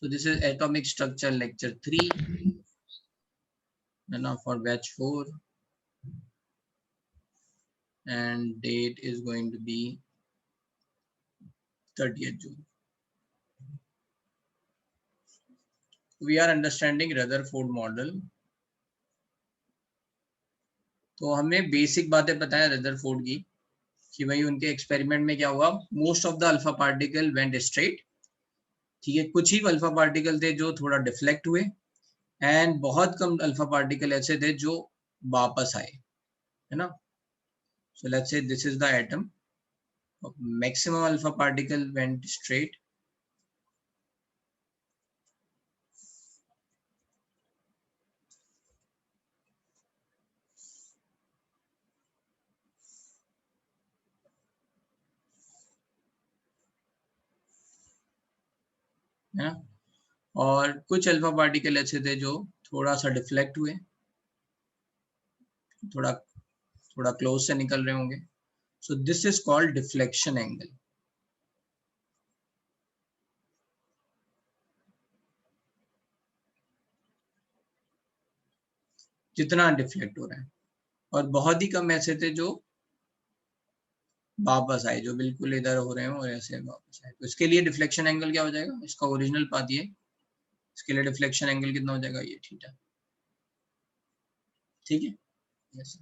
So this is atomic structure lecture 3, and now for batch 4, and date is going to be 30th June. We are understanding Rutherford model. तो हमें basic बातें पता है Rutherford की कि भाई उनके एक्सपेरिमेंट में क्या हुआ, most of the alpha particle went straight, ठीक है, कुछ ही अल्फा पार्टिकल थे जो थोड़ा डिफ्लेक्ट हुए, एंड बहुत कम अल्फा पार्टिकल ऐसे थे जो वापस आए, है ना. So let's say this is the atom, maximum alpha particle went straight, है ना, और कुछ अल्फा पार्टिकल ऐसे थे जो थोड़ा सा डिफ्लेक्ट हुए, थोड़ा थोड़ा क्लोज से निकल रहे होंगे. So this is called deflection angle. जितना डिफ्लेक्ट हो रहा है, और बहुत ही कम ऐसे थे जो वापस आए, जो बिल्कुल इधर हो रहे हैं और ऐसे वापस आए. तो इसके लिए डिफ्लेक्शन एंगल क्या हो जाएगा, इसका ओरिजिनल पाथ ये, इसके लिए डिफ्लेक्शन एंगल कितना हो जाएगा, ये थीटा. ठीक है. yes.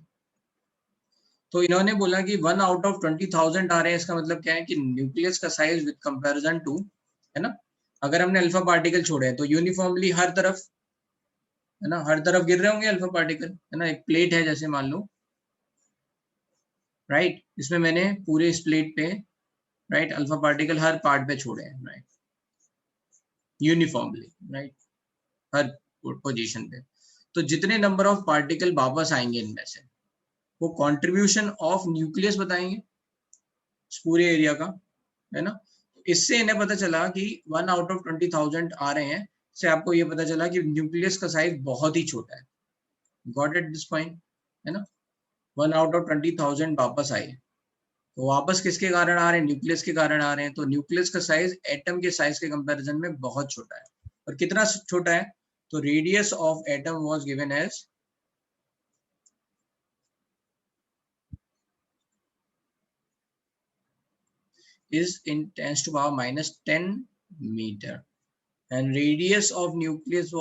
तो इन्होंने बोला कि 1 आउट ऑफ 20,000 आ रहे हैं. इसका मतलब क्या है कि न्यूक्लियस का साइज विद कंपैरिजन टू, है ना, अगर हमने अल्फा पार्टिकल छोड़े हैं तो यूनिफॉर्मली हर तरफ, है ना, हर तरफ गिर रहे होंगे अल्फा पार्टिकल, है ना. एक प्लेट है जैसे मान लो, राइट, इसमें मैंने पूरे इस प्लेट पे, राइट, अल्फा पार्टिकल हर पार्ट पे छोड़े हैं, राइट, यूनिफॉर्मली, राइट, हर पोजीशन पे. तो जितने नंबर ऑफ पार्टिकल वापस आएंगे इनमें से, वो कंट्रीब्यूशन ऑफ न्यूक्लियस बताएंगे इस पूरे एरिया का, है ना. इससे इन्हें पता चला कि 1 आउट ऑफ 20,000 आ रहे हैं, से आपको ये पता चला कि न्यूक्लियस का साइज बहुत ही छोटा है. गॉट इट दिस पॉइंट, है ना. 1 आउट ऑफ 20,000 वापस आए, तो वापस किसके कारण आ रहे हैं, न्यूक्लियस के कारण आ रहे हैं. तो न्यूक्लियस का साइज एटम के साइज के कंपैरिजन में बहुत छोटा है. और कितना छोटा है, तो radius of atom was given as is in 10 to power minus 10 meter, and radius of nucleus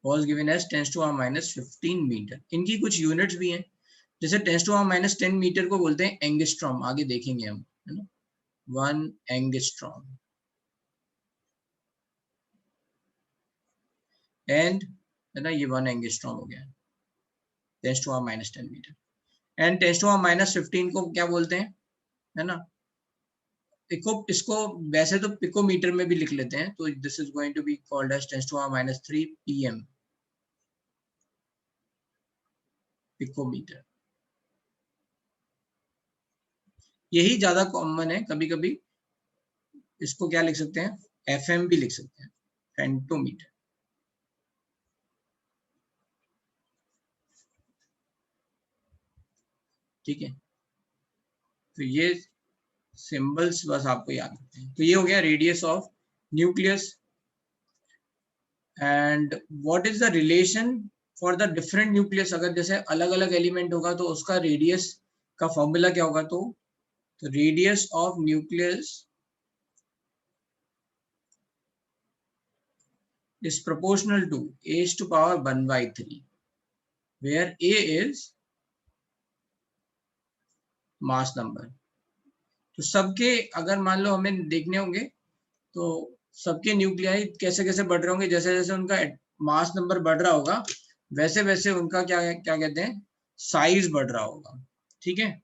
was given as 10 to power minus 15 meter. इनकी कुछ यूनिट्स भी हैं, जैसे 10 to power minus 10 मीटर को बोलते हैं एंगस्ट्रॉम, आगे देखेंगे हम, है ना. 1 एंगस्ट्रॉम, एंड, है ना, ये 1 एंगस्ट्रॉम हो गया, 10 to power minus 10 metre. And 10 to power minus 15 को क्या बोलते हैं, है ना, इसको वैसे तो पिकोमीटर में भी लिख लेते हैं, तो this is going to be called as 10 to power minus 3 pm, picometre. यही ज्यादा कॉमन है. कभी कभी इसको क्या लिख सकते हैं, एफएम भी लिख सकते हैं, फेंटोमीटर. ठीक है. तो ये सिंबल्स बस आपको याद रखते हैं. तो ये हो गया radius of nucleus. And what is the relation for the different nucleus. अगर जैसे अलग अलग एलिमेंट होगा तो उसका रेडियस का फॉर्मूला क्या होगा, तो radius of nucleus is proportional to a to power 1 by 3, where a is mass number. तो सबके अगर मान लो हमें देखने होंगे तो सबके न्यूक्लियाई कैसे कैसे बढ़ रहे होंगे, जैसे जैसे उनका मास नंबर बढ़ रहा होगा वैसे वैसे उनका क्या क्या कहते हैं, साइज बढ़ रहा होगा. ठीक है.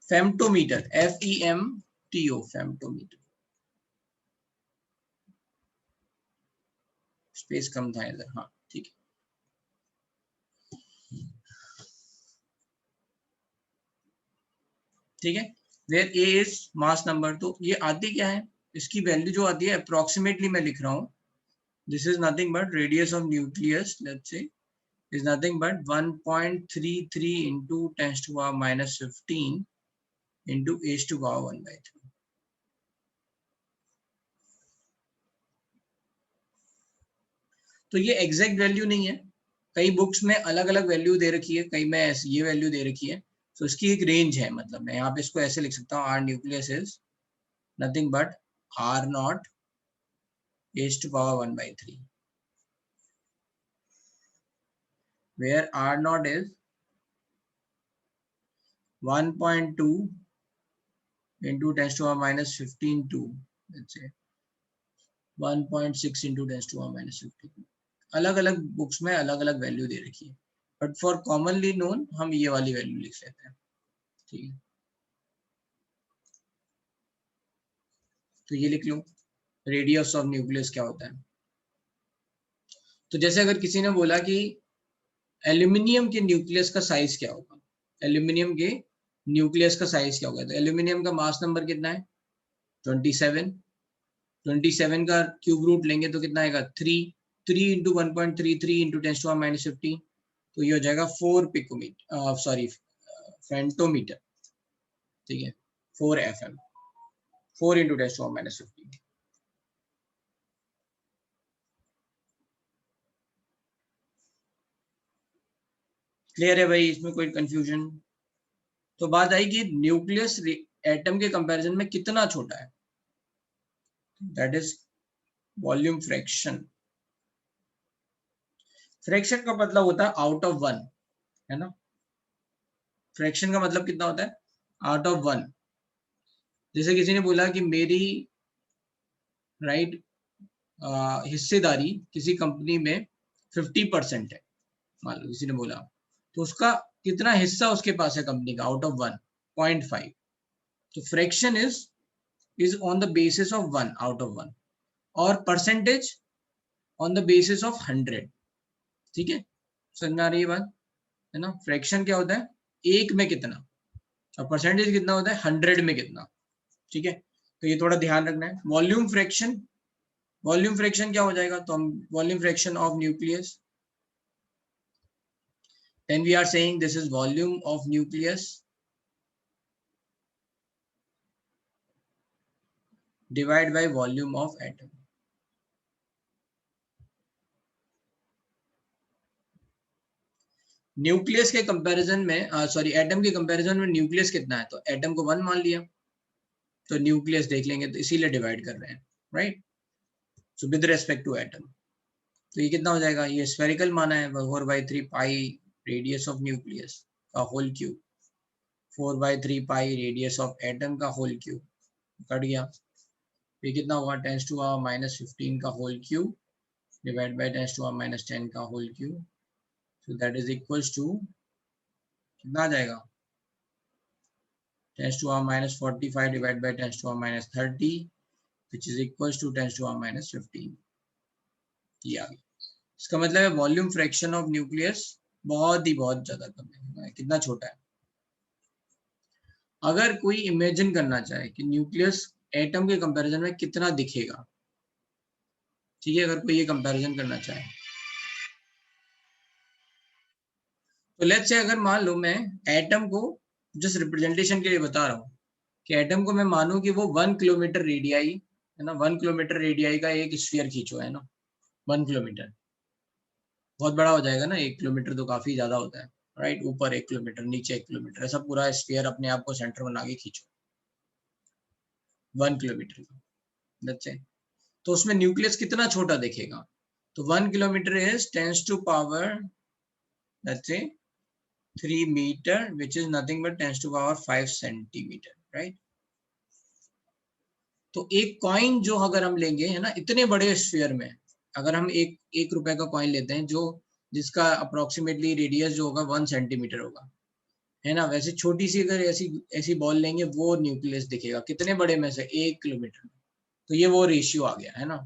फेम्टोमीटर, FEMTO, फेम्टोमीटर. स्पेस कम था इधर, हाँ ठीक है. ठीक है. Where A is mass number. तो ये आती क्या है, इसकी वैल्यू जो आती है अप्रोक्सीमेटली मैं लिख रहा हूँ, this is nothing but radius of nucleus let's say is nothing but 1.33 into 10 to the power minus 15 into h to the power 1/3. तो ये एग्जैक्ट वैल्यू नहीं है, कई बुक्स में अलग अलग वैल्यू दे रखी है, कई में ये वैल्यू दे रखी है, तो इसकी एक रेंज है, मतलब मैं यहाँ पे इसको ऐसे लिख सकता हूँ, R nucleus is nothing but R naught h to the power 1/3, where r naught is 1.2 into 10 to the power minus 15 to let's say 1.6 into 10 to the power minus 15. अलग अलग बुक्स में अलग अलग वैल्यू दे रखी है, बट फॉर कॉमनली नोन हम ये वाली वैल्यू लिख लेते हैं, ठीक है। तो ये लिख लो रेडियस ऑफ न्यूक्लियस क्या होता है। तो जैसे अगर किसी ने बोला कि एल्यूमिनियम के न्यूक्लियस का साइज क्या होगा, एल्यूमिनियम के न्यूक्लियस का साइज क्या होगा, तो एल्यूमिनियम का मास नंबर कितना है 27, 27 का क्यूब रूट लेंगे तो कितना आएगा 3 into 1.33 into 10 to the power minus 15, तो ये हो जाएगा 4 पिकोमीटर, सॉरी फेंटोमीटर, ठीक है 4 FM, 4 into 10 to the power minus 15। Clear है भाई, इसमें कोई कंफ्यूजन? तो बात आई कि न्यूक्लियस एटम के कंपैरिजन में कितना छोटा है, that is volume fraction. Fraction का मतलब होता है आउट ऑफ 1, है ना, फ्रैक्शन का मतलब कितना होता है आउट ऑफ 1। जैसे किसी ने बोला कि मेरी राइट हिस्सेदारी किसी कंपनी में 50% है, मान लो किसी ने बोला, तो उसका कितना हिस्सा उसके पास है कंपनी का आउट ऑफ 1, 0.5। तो fraction is on the basis of 1 out of 1 और percentage on the basis of 100, ठीक है, समझ में आ रही है बात, है ना। फ्रैक्शन क्या होता है एक में कितना और परसेंटेज कितना होता है 100 में कितना, ठीक है। तो ये थोड़ा ध्यान रखना है। वॉल्यूम फ्रैक्शन क्या हो जाएगा, तो हम volume fraction of nucleus, then we are saying this is volume of nucleus divided by volume of atom। Nucleus के कंपैरिजन में सॉरी एटम के कंपैरिजन में न्यूक्लियस कितना है, तो एटम को 1 मान लिया, तो न्यूक्लियस देख लेंगे, तो इसीलिए डिवाइड कर रहे हैं, right. So with respect to atom, तो ये कितना हो जाएगा, ये स्फेरिकल माना है 4/3 पाई रेडियस ऑफ न्यूक्लियस का whole cube, 4/3 pi radius of atom का होल क्यूब, कट गया। ये कितना होगा 10 to the power minus 15 का whole cube divide by 10 to the power minus 10 का whole cube, so that is equals to कितना आ जाएगा 10 to the power minus 45 divided by 10 to the power minus 30 which is equals to 10 to the power minus 15। ये आ गया। इसका मतलब है volume fraction of nucleus बहुत ज्यादा कम है, कितना छोटा है। अगर कोई इमेजिन करना चाहे कि न्यूक्लियस एटम के कंपैरिजन में कितना दिखेगा, ठीक है, अगर कोई ये कंपैरिजन करना चाहे, तो लेट्स से अगर मान लो मैं एटम को जस्ट रिप्रेजेंटेशन के लिए बता रहा हूँ कि एटम को मैं मानूं कि वो 1 किलोमीटर रेडियाई है ना, 1 किलोमीटर रेडियाई का एक स्फीयर खींचो, है ना, 1 किलोमीटर बहुत बड़ा हो जाएगा ना, 1 किलोमीटर तो काफी ज्यादा होता है, राइट। ऊपर 1 किलोमीटर नीचे 1 किलोमीटर, ऐसा पूरा स्फीयर अपने आप को सेंटर बना के खींचो 1 किलोमीटर का, लेट्स से, तो उसमें न्यूक्लियस कितना छोटा दिखेगा, तो 1 kilometre is 10 to power let's say 3 meter which is nothing but 10 to power 5 centimeter, right। तो एक कॉइन जो अगर हम लेंगे, है ना, इतने बड़े स्फीयर में अगर हम एक रुपए का कॉइन लेते हैं जो जिसका अप्रोक्सीमेटली रेडियस जो होगा 1 सेंटीमीटर होगा, है ना, वैसे छोटी सी अगर ऐसी बॉल लेंगे वो न्यूक्लियस दिखेगा कितने बड़े में से 1 किलोमीटर। तो ये वो रेशियो आ गया, है ना,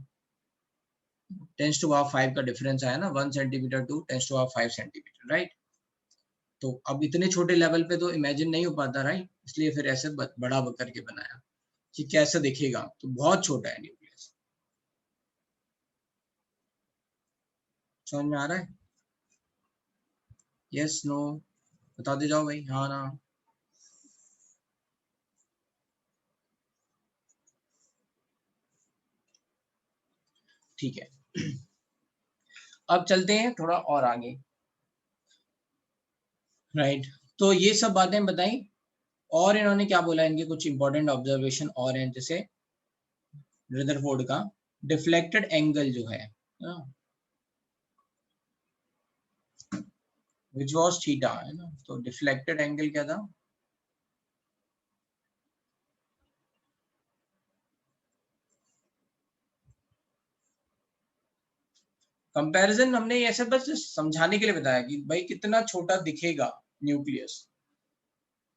10 to power 5 का डिफरेंस आया ना, 1 centimetre to 10 to power 5 centimetre, right. तो अब इतने छोटे लेवल पे तो इमेजिन नहीं हो पाता, राइट, इसलिए फिर ऐसे बड़ा करके बनाया। कि कैसे दिखेगा, तो बहुत छोटा है न्यूक्लियस। समझ में आ रहा है? यस नो बता दे जाओ भाई, हाँ ना। ठीक है। अब चलते हैं थोड़ा और आगे। राइट, तो ये सब बातें बताई, और इन्होंने क्या बोला, इनके कुछ इंपॉर्टेंट ऑब्जर्वेशन और हैं, जैसे रदरफोर्ड का डिफ्लेक्टेड एंगल जो है विच वाज थीटा, है ना, तो डिफ्लेक्टेड एंगल क्या था? कंपैरिजन हमने ऐसे बस समझाने के लिए बताया कि भाई कितना छोटा दिखेगा न्यूक्लियस,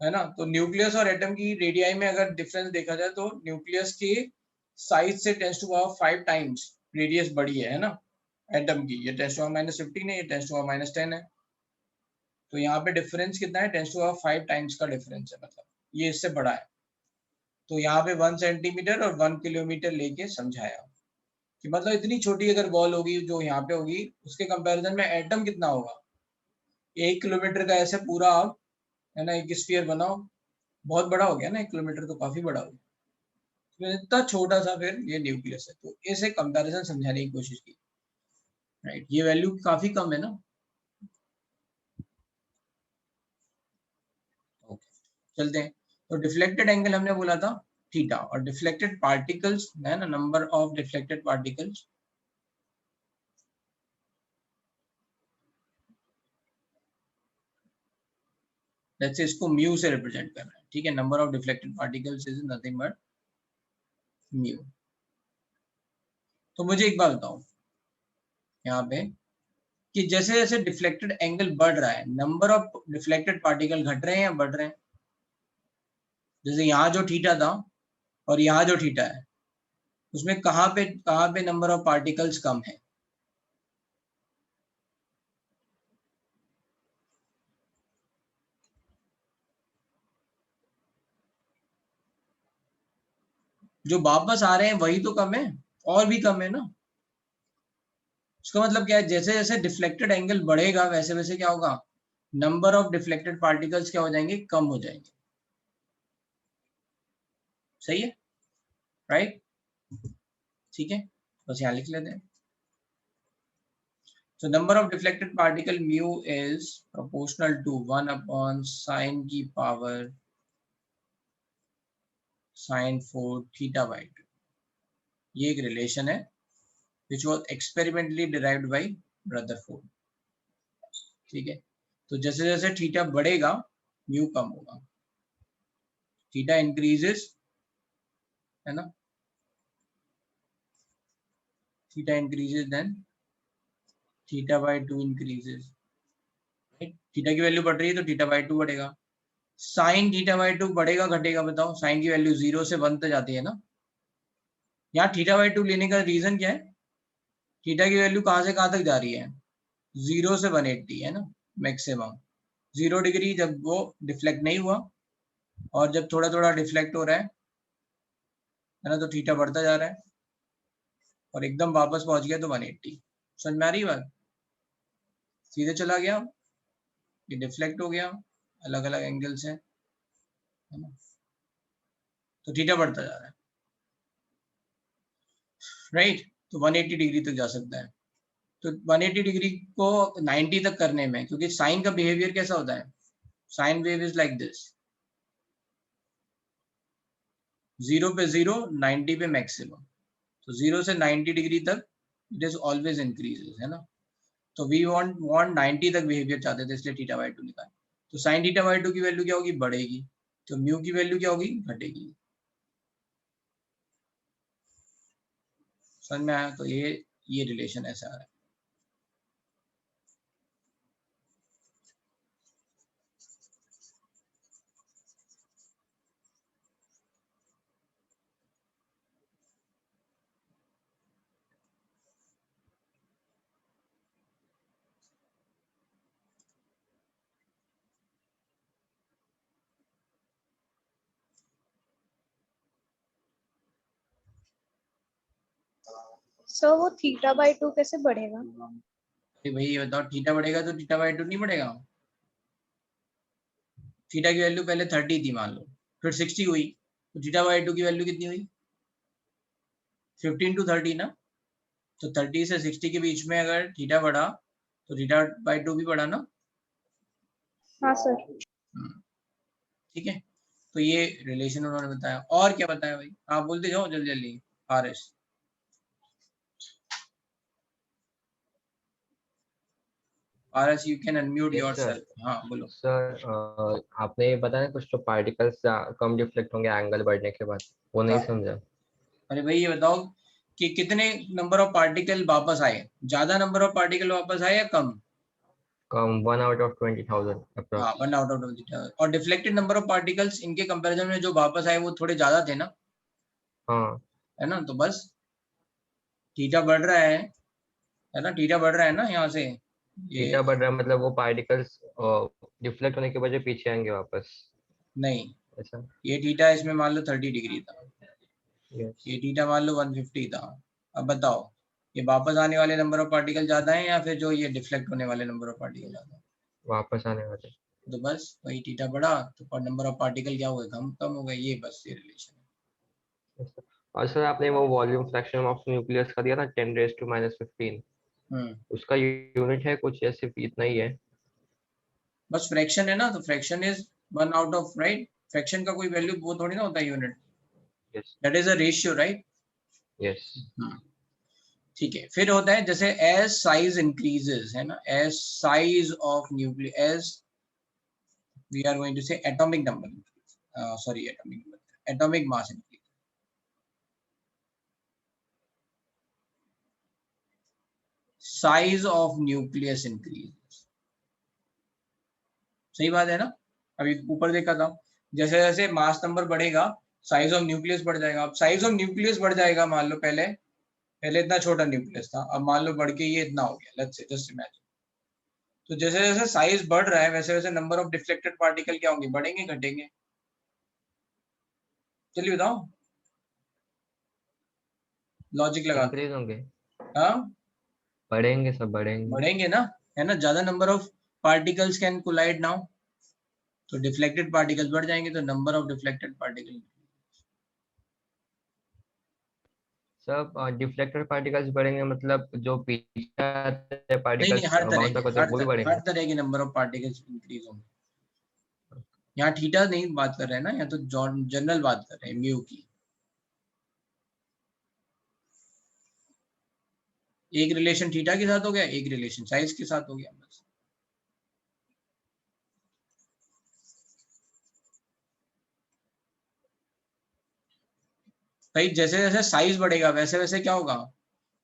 है ना। तो न्यूक्लियस और एटम की रेडियाई में अगर डिफरेंस देखा जाए तो न्यूक्लियस के साइज से 10⁵ टाइम्स रेडियस बड़ी है ना। एटम की ये 10⁻⁻15 है, ये 10⁻10 है। तो यहाँ पे डिफरेंस कितना है? 10⁵ टाइम्स का डिफरेंस है, मतलब ये इससे बड़ा है। तो यहाँ पे 1 सेंटीमीटर और 1 किलोमीटर लेके समझाया कि मतलब इतनी छोटी अगर बॉल होगी जो यहाँ पे होगी, उसके कंपैरिजन में एटम कितना होगा। 1 किलोमीटर का ऐसे पूरा आप, है ना, एक स्फीयर बनाओ, बहुत बड़ा हो गया ना, 1 किलोमीटर तो काफी बड़ा हो गया। तो इतना छोटा सा फिर ये न्यूक्लियस है, तो इसे कंपैरिजन समझाने की कोशिश की। राइट, ये वैल्यू काफी कम है ना। ओके, चलते हैं। तो डिफ्लेक्टेड एंगल हमने बोला था थीटा, और डिफ्लेक्टेड पार्टिकल्स है ना, नंबर ऑफ डिफ्लेक्टेड पार्टिकल्स, जैसे इसको म्यू से रिप्रेजेंट करना है, ठीक है। Number of deflected particles is nothing but mu. तो मुझे एक बात बताओ यहाँ पे, कि जैसे जैसे डिफ्लेक्टेड एंगल बढ़ रहा है, नंबर ऑफ डिफ्लेक्टेड पार्टिकल घट रहे हैं या बढ़ रहे हैं? जैसे यहाँ जो थीटा था और यहाँ जो थीटा है, उसमें कहाँ पे नंबर ऑफ पार्टिकल्स कम है? जो वापस आ रहे हैं वही तो कम है, और भी कम है ना। उसका मतलब क्या है, जैसे जैसे डिफ्लेक्टेड एंगल बढ़ेगा वैसे वैसे क्या होगा, नंबर ऑफ डिफ्लेक्टेड पार्टिकल्स क्या हो जाएंगे, कम हो जाएंगे। सही है, राइट। ठीक है, बस यहाँ लिख लेते हैं। So number of deflected particle mu is proportional to 1 upon sine की power sine 4 theta by 2। ये एक रिलेशन है which was experimentally derived by Rutherford। ठीक है, तो जैसे जैसे थीटा बढ़ेगा म्यू कम होगा, थीटा इंक्रीजेस, है ना, theta increases then theta by 2 increases. Theta की वैल्यू बढ़ रही है तो थीटा बाय 2 बढ़ेगा। साइन थीटा बाय 2 बढ़ेगा घटेगा बताओ? साइन की वैल्यू 0 से 1 तक जाती है ना। यहाँ थीटा बाय 2 लेने का रीजन क्या है? थीटा की वैल्यू कहाँ से कहाँ तक जा रही है? 0 से 180, है ना, मैक्सिमम। 0 डिग्री जब वो डिफ्लेक्ट नहीं हुआ, और जब थोड़ा थोड़ा डिफ्लेक्ट हो रहा है ना, तो थीटा बढ़ता जा रहा है, और एकदम वापस पहुंच गया तो 180। समझ में आ रही बात? सीधे चला गया, ये डिफ्लेक्ट हो गया अलग अलग एंगल से, है ना, तो थीटा बढ़ता जा रहा है, राइट। तो 180 डिग्री तक जा सकता है। तो 180 डिग्री को 90 तक करने में, क्योंकि साइन का बिहेवियर कैसा होता है, sine wave is like this, 0 पे 0, 90 पे मैक्सिमम। तो 0 से 90 डिग्री तक इट इज ऑलवेज इंक्रीजेस, है ना। तो वी वांट 90 तक बिहेवियर चाहते थे, इसलिए थीटा बाय 2 निकाला। तो साइन थीटा बाय 2 की वैल्यू क्या होगी, बढ़ेगी। तो म्यू की वैल्यू क्या होगी, घटेगी। समझ में आया? तो ये रिलेशन ऐसा आ रहा है। सर वो थीटा बाई 2 कैसे बढ़ेगा? भाई ये बताओ, थीटा बढ़ेगा तो थीटा बाई 2 नहीं बढ़ेगा? थीटा की वैल्यू पहले 30 थी मान लो, फिर 60 हुई, तो थीटा बाई 2 की वैल्यू कितनी हुई? 15 to 30 ना। तो 30 से 60 के बीच में अगर थीटा बढ़ा तो थीटा बाई 2 भी बढ़ा ना। हाँ सर। ठीक है, तो ये रिलेशन उन्होंने बताया। और क्या बताया भाई, आप बोलते जाओ जल्दी जल्दी। RS, RS you can unmute yes sir. Yourself. हाँ बोलो। सर आपने ये बताया कुछ तो पार्टिकल्स कम डिफ्लेक्ट होंगे एंगल बढ़ने के बाद, वो नहीं हाँ, समझा। अरे भाई ये बताओ कि कितने नंबर ऑफ पार्टिकल वापस आए, ज्यादा नंबर ऑफ पार्टिकल वापस आए या कम? कम 1/20,000 हाँ, अप्रॉक्स। 1/20,000। और डिफ्लेक्टेड नंबर ऑफ पार्टिकल्स इनके कंपैरिजन में जो वापस आए वो थोड़े ज्यादा थे ना, हाँ, है ना। तो बस थीटा बढ़ रहा है ना, थीटा बढ़ रहा है ना यहाँ से ये। थीटा बढ़ रहा है मतलब वो पार्टिकल्स डिफ्लेक्ट होने के वजह पीछे आएंगे वापस। नहीं, ऐसा। ये थीटा इसमें मान लो 30 डिग्री था, यस। ये थीटा मान लो 150 था। अब बताओ, ये वापस आने वाले नंबर ऑफ पार्टिकल ज्यादा है या फिर जो ये डिफ्लेक्ट होने वाले नंबर ऑफ पार्टिकल ज्यादा है? वापस आने वाले। तो बस वही, थीटा बढ़ा तो नंबर ऑफ पार्टिकल क्या हो गए, कम कम हो गए। ये बस ये रिलेशन Yes, sir। और सर आपने वो वॉल्यूम फ्रैक्शन ऑफ न्यूक्लियस का दिया था 10⁻⁻15, है। उसका यूनिट है कुछ या सिर्फ इतना ही है? बस फ्रैक्शन है ना, तो फ्रैक्शन इज 1/, राइट। फ्रैक्शन का कोई वैल्यू वो थोड़ी ना होता है unit, yes. That is a ratio, right. Yes. ठीक है, फिर होता है जैसे एज साइज इंक्रीजेस, है ना, as size of nucleus, as we are going to say atomic number, sorry atomic number, atomic mass increase, size of nucleus increase. सही बात है ना। अभी ऊपर देखा था, जैसे जैसे मास नंबर बढ़ेगा साइज ऑफ न्यूक्लियस बढ़ जाएगा। अब साइज ऑफ न्यूक्लियस बढ़ जाएगा, मान लो पहले पहले इतना छोटा न्यूक्लियस था, अब मान लो बढ़ के ये इतना हो गया, लेट्स से जस्ट इमेजिन। तो जैसे जैसे साइज बढ़ रहा है वैसे वैसे नंबर ऑफ डिफ्लेक्टेड पार्टिकल क्या होंगे, बढ़ेंगे घटेंगे? चलिए बताओ, लॉजिक लगा के। इंक्रीज होंगे। हाँ, बढ़ेंगे, सब बढ़ेंगे। बढ़ेंगे ना, है ना। ज्यादा number of particles can collide now, तो डिफ्लेक्टेड पार्टिकल्स बढ़ जाएंगे, तो नंबर ऑफ डिफ्लेक्टेड पार्टिकल। सब डिफ्लेक्टेड पार्टिकल्स बढ़ेंगे मतलब जो पीछे आते नहीं नहीं, पार्टिकल्स हर तरह बाउंस के, बैक होते हैं वो भी हर बढ़ेंगे। तरह के नंबर ऑफ पार्टिकल्स इंक्रीज होंगे। यहाँ थीटा नहीं बात कर रहे हैं ना, यहाँ तो जनरल बात कर रहे हैं म्यू की। एक रिलेशन थीटा के साथ हो गया, एक रिलेशन साइज के साथ हो गया, बस। भाई जैसे जैसे साइज बढ़ेगा वैसे वैसे क्या होगा।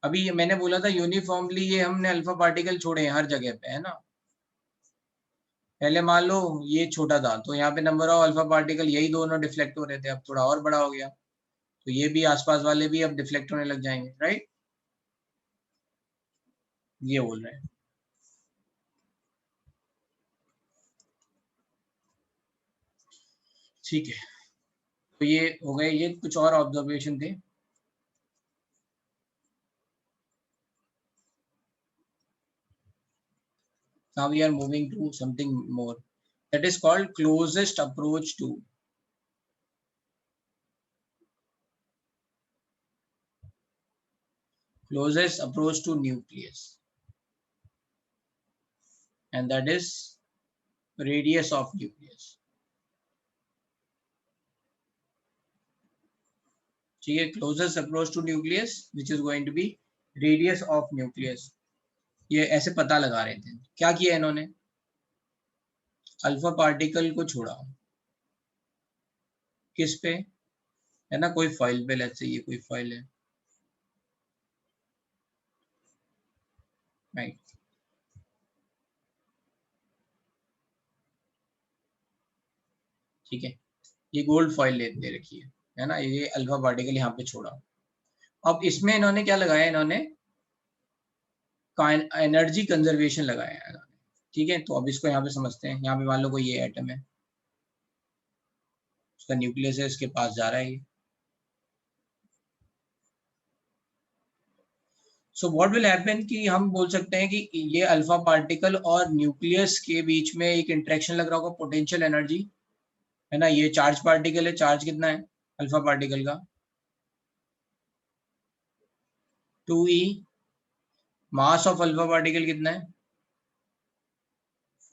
अभी ये मैंने बोला था यूनिफॉर्मली ये हमने अल्फा पार्टिकल छोड़े हैं हर जगह पे, है ना। पहले मान लो ये छोटा था तो यहाँ पे नंबर ऑफ अल्फा पार्टिकल यही दोनों डिफ्लेक्ट हो रहे थे, अब थोड़ा और बड़ा हो गया तो ये भी आसपास वाले भी अब डिफ्लेक्ट होने लग जाएंगे, राइट। ये बोल रहे हैं। ठीक है, तो ये हो गए, ये कुछ और ऑब्जर्वेशन थे। Now we are moving to something more, that is called closest approach to nucleus, and that is radius of nucleus. ठीक है, closest approach to nucleus which is going to be radius of nucleus। ये ऐसे पता लगा रहे थे, क्या किया इन्होंने, अल्फा पार्टिकल को छोड़ा किस पे, है ना, कोई फाइल पे, लेट्स से ये कोई फाइल है, राइट। ठीक है, ये गोल्ड फॉइल दे रखी है ना, ये अल्फा पार्टिकल यहाँ पे छोड़ा। अब इसमें इन्होंने क्या लगाया, इन्होंने एनर्जी कंजर्वेशन लगाया है इन्होंने। ठीक है, तो अब इसको यहाँ पे समझते हैं। यहाँ पे मान लो कोई ये एटम है, उसका न्यूक्लियस है, इसके पास जा रहा है ये। सो व्हाट विल हैपन कि हम बोल सकते हैं कि ये अल्फा पार्टिकल और न्यूक्लियस के बीच में एक इंटरेक्शन लग रहा होगा, पोटेंशियल एनर्जी है ना। ये चार्ज पार्टिकल है, चार्ज कितना है अल्फा पार्टिकल का 2e, mass of alpha particle कितना है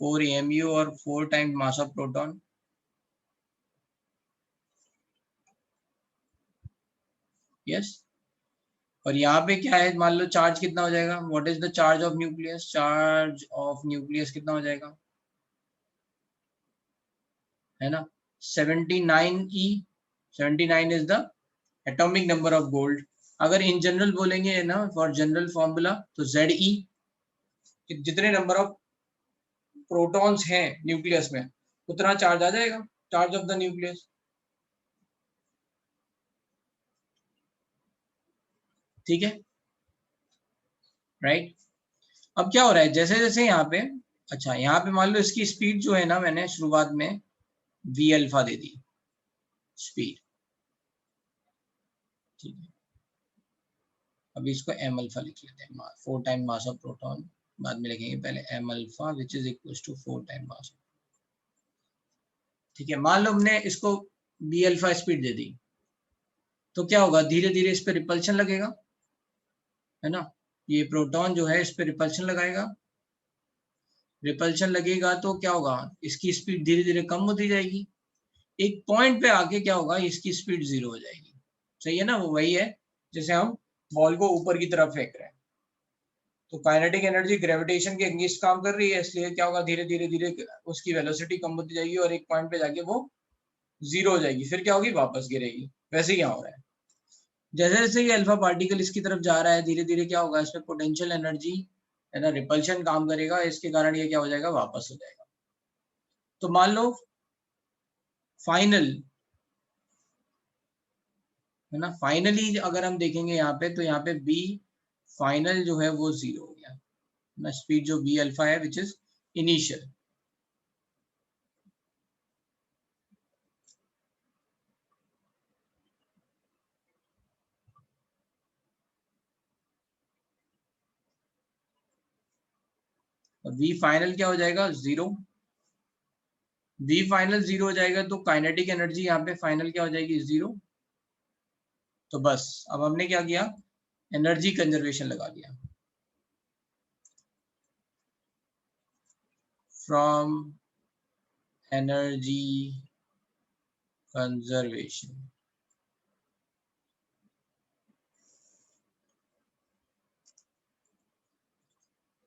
4 amu और 4 times mass of proton. Yes, और यहाँ पे क्या है, मान लो चार्ज कितना हो जाएगा, what is the charge of nucleus, charge of nucleus कितना हो जाएगा है ना 79e। 79 is the atomic number of gold. अगर इन जनरल बोलेंगे है ना, फॉर जनरल फॉर्मूला, तो Ze, जितने नंबर ऑफ प्रोटॉन्स हैं न्यूक्लियस में उतना चार्ज आ जाएगा, चार्ज ऑफ द न्यूक्लियस। ठीक है, राइट। अब क्या हो रहा है, जैसे जैसे यहाँ पे, अच्छा यहाँ पे मान लो इसकी स्पीड जो है ना, मैंने शुरुआत में v अल्फा दे दी स्पीड, ठीक है। अभी इसको m अल्फा लिख लेते हैं, 4 टाइम मास ऑफ प्रोटॉन, बाद में लिखेंगे, पहले m alpha which is equal to 4 time mass. ठीक है, मान लो हमने इसको b अल्फा स्पीड दे दी, तो क्या होगा, धीरे धीरे इस पे रिपल्शन लगेगा है ना। ये प्रोटॉन जो है इस पे रिपल्शन लगाएगा, रिपल्शन लगेगा तो क्या होगा, इसकी स्पीड धीरे धीरे कम होती जाएगी, एक पॉइंट पे आके क्या होगा, इसकी स्पीड 0 हो जाएगी। सही है ना, वो वही है जैसे हम बॉल को ऊपर की तरफ फेंक रहे हैं, तो काइनेटिक एनर्जी ग्रेविटेशन के अगेंस्ट काम कर रही है, इसलिए क्या होगा, धीरे धीरे धीरे उसकी वेलोसिटी कम होती जाएगी और एक पॉइंट पे जाके वो 0 हो जाएगी, फिर क्या होगी, वापस गिरेगी। वैसे ही यहाँ हो रहा है, जैसे जैसे ये अल्फा पार्टिकल इसकी तरफ जा रहा है, धीरे धीरे क्या होगा, इसमें पोटेंशियल एनर्जी है ना, रिपल्शन काम करेगा, इसके कारण ये क्या हो जाएगा, वापस हो जाएगा। तो मान लो फाइनल है ना, फाइनली अगर हम देखेंगे यहाँ पे, तो यहाँ पे बी फाइनल जो है वो 0 हो गया ना, स्पीड जो बी अल्फा है विच इज इनिशियल। और वी फाइनल क्या हो जाएगा, 0। वी फाइनल 0 हो जाएगा तो काइनेटिक एनर्जी यहाँ पे फाइनल क्या हो जाएगी, 0। तो बस अब हमने क्या किया, एनर्जी कंजर्वेशन लगा दिया, from energy conservation.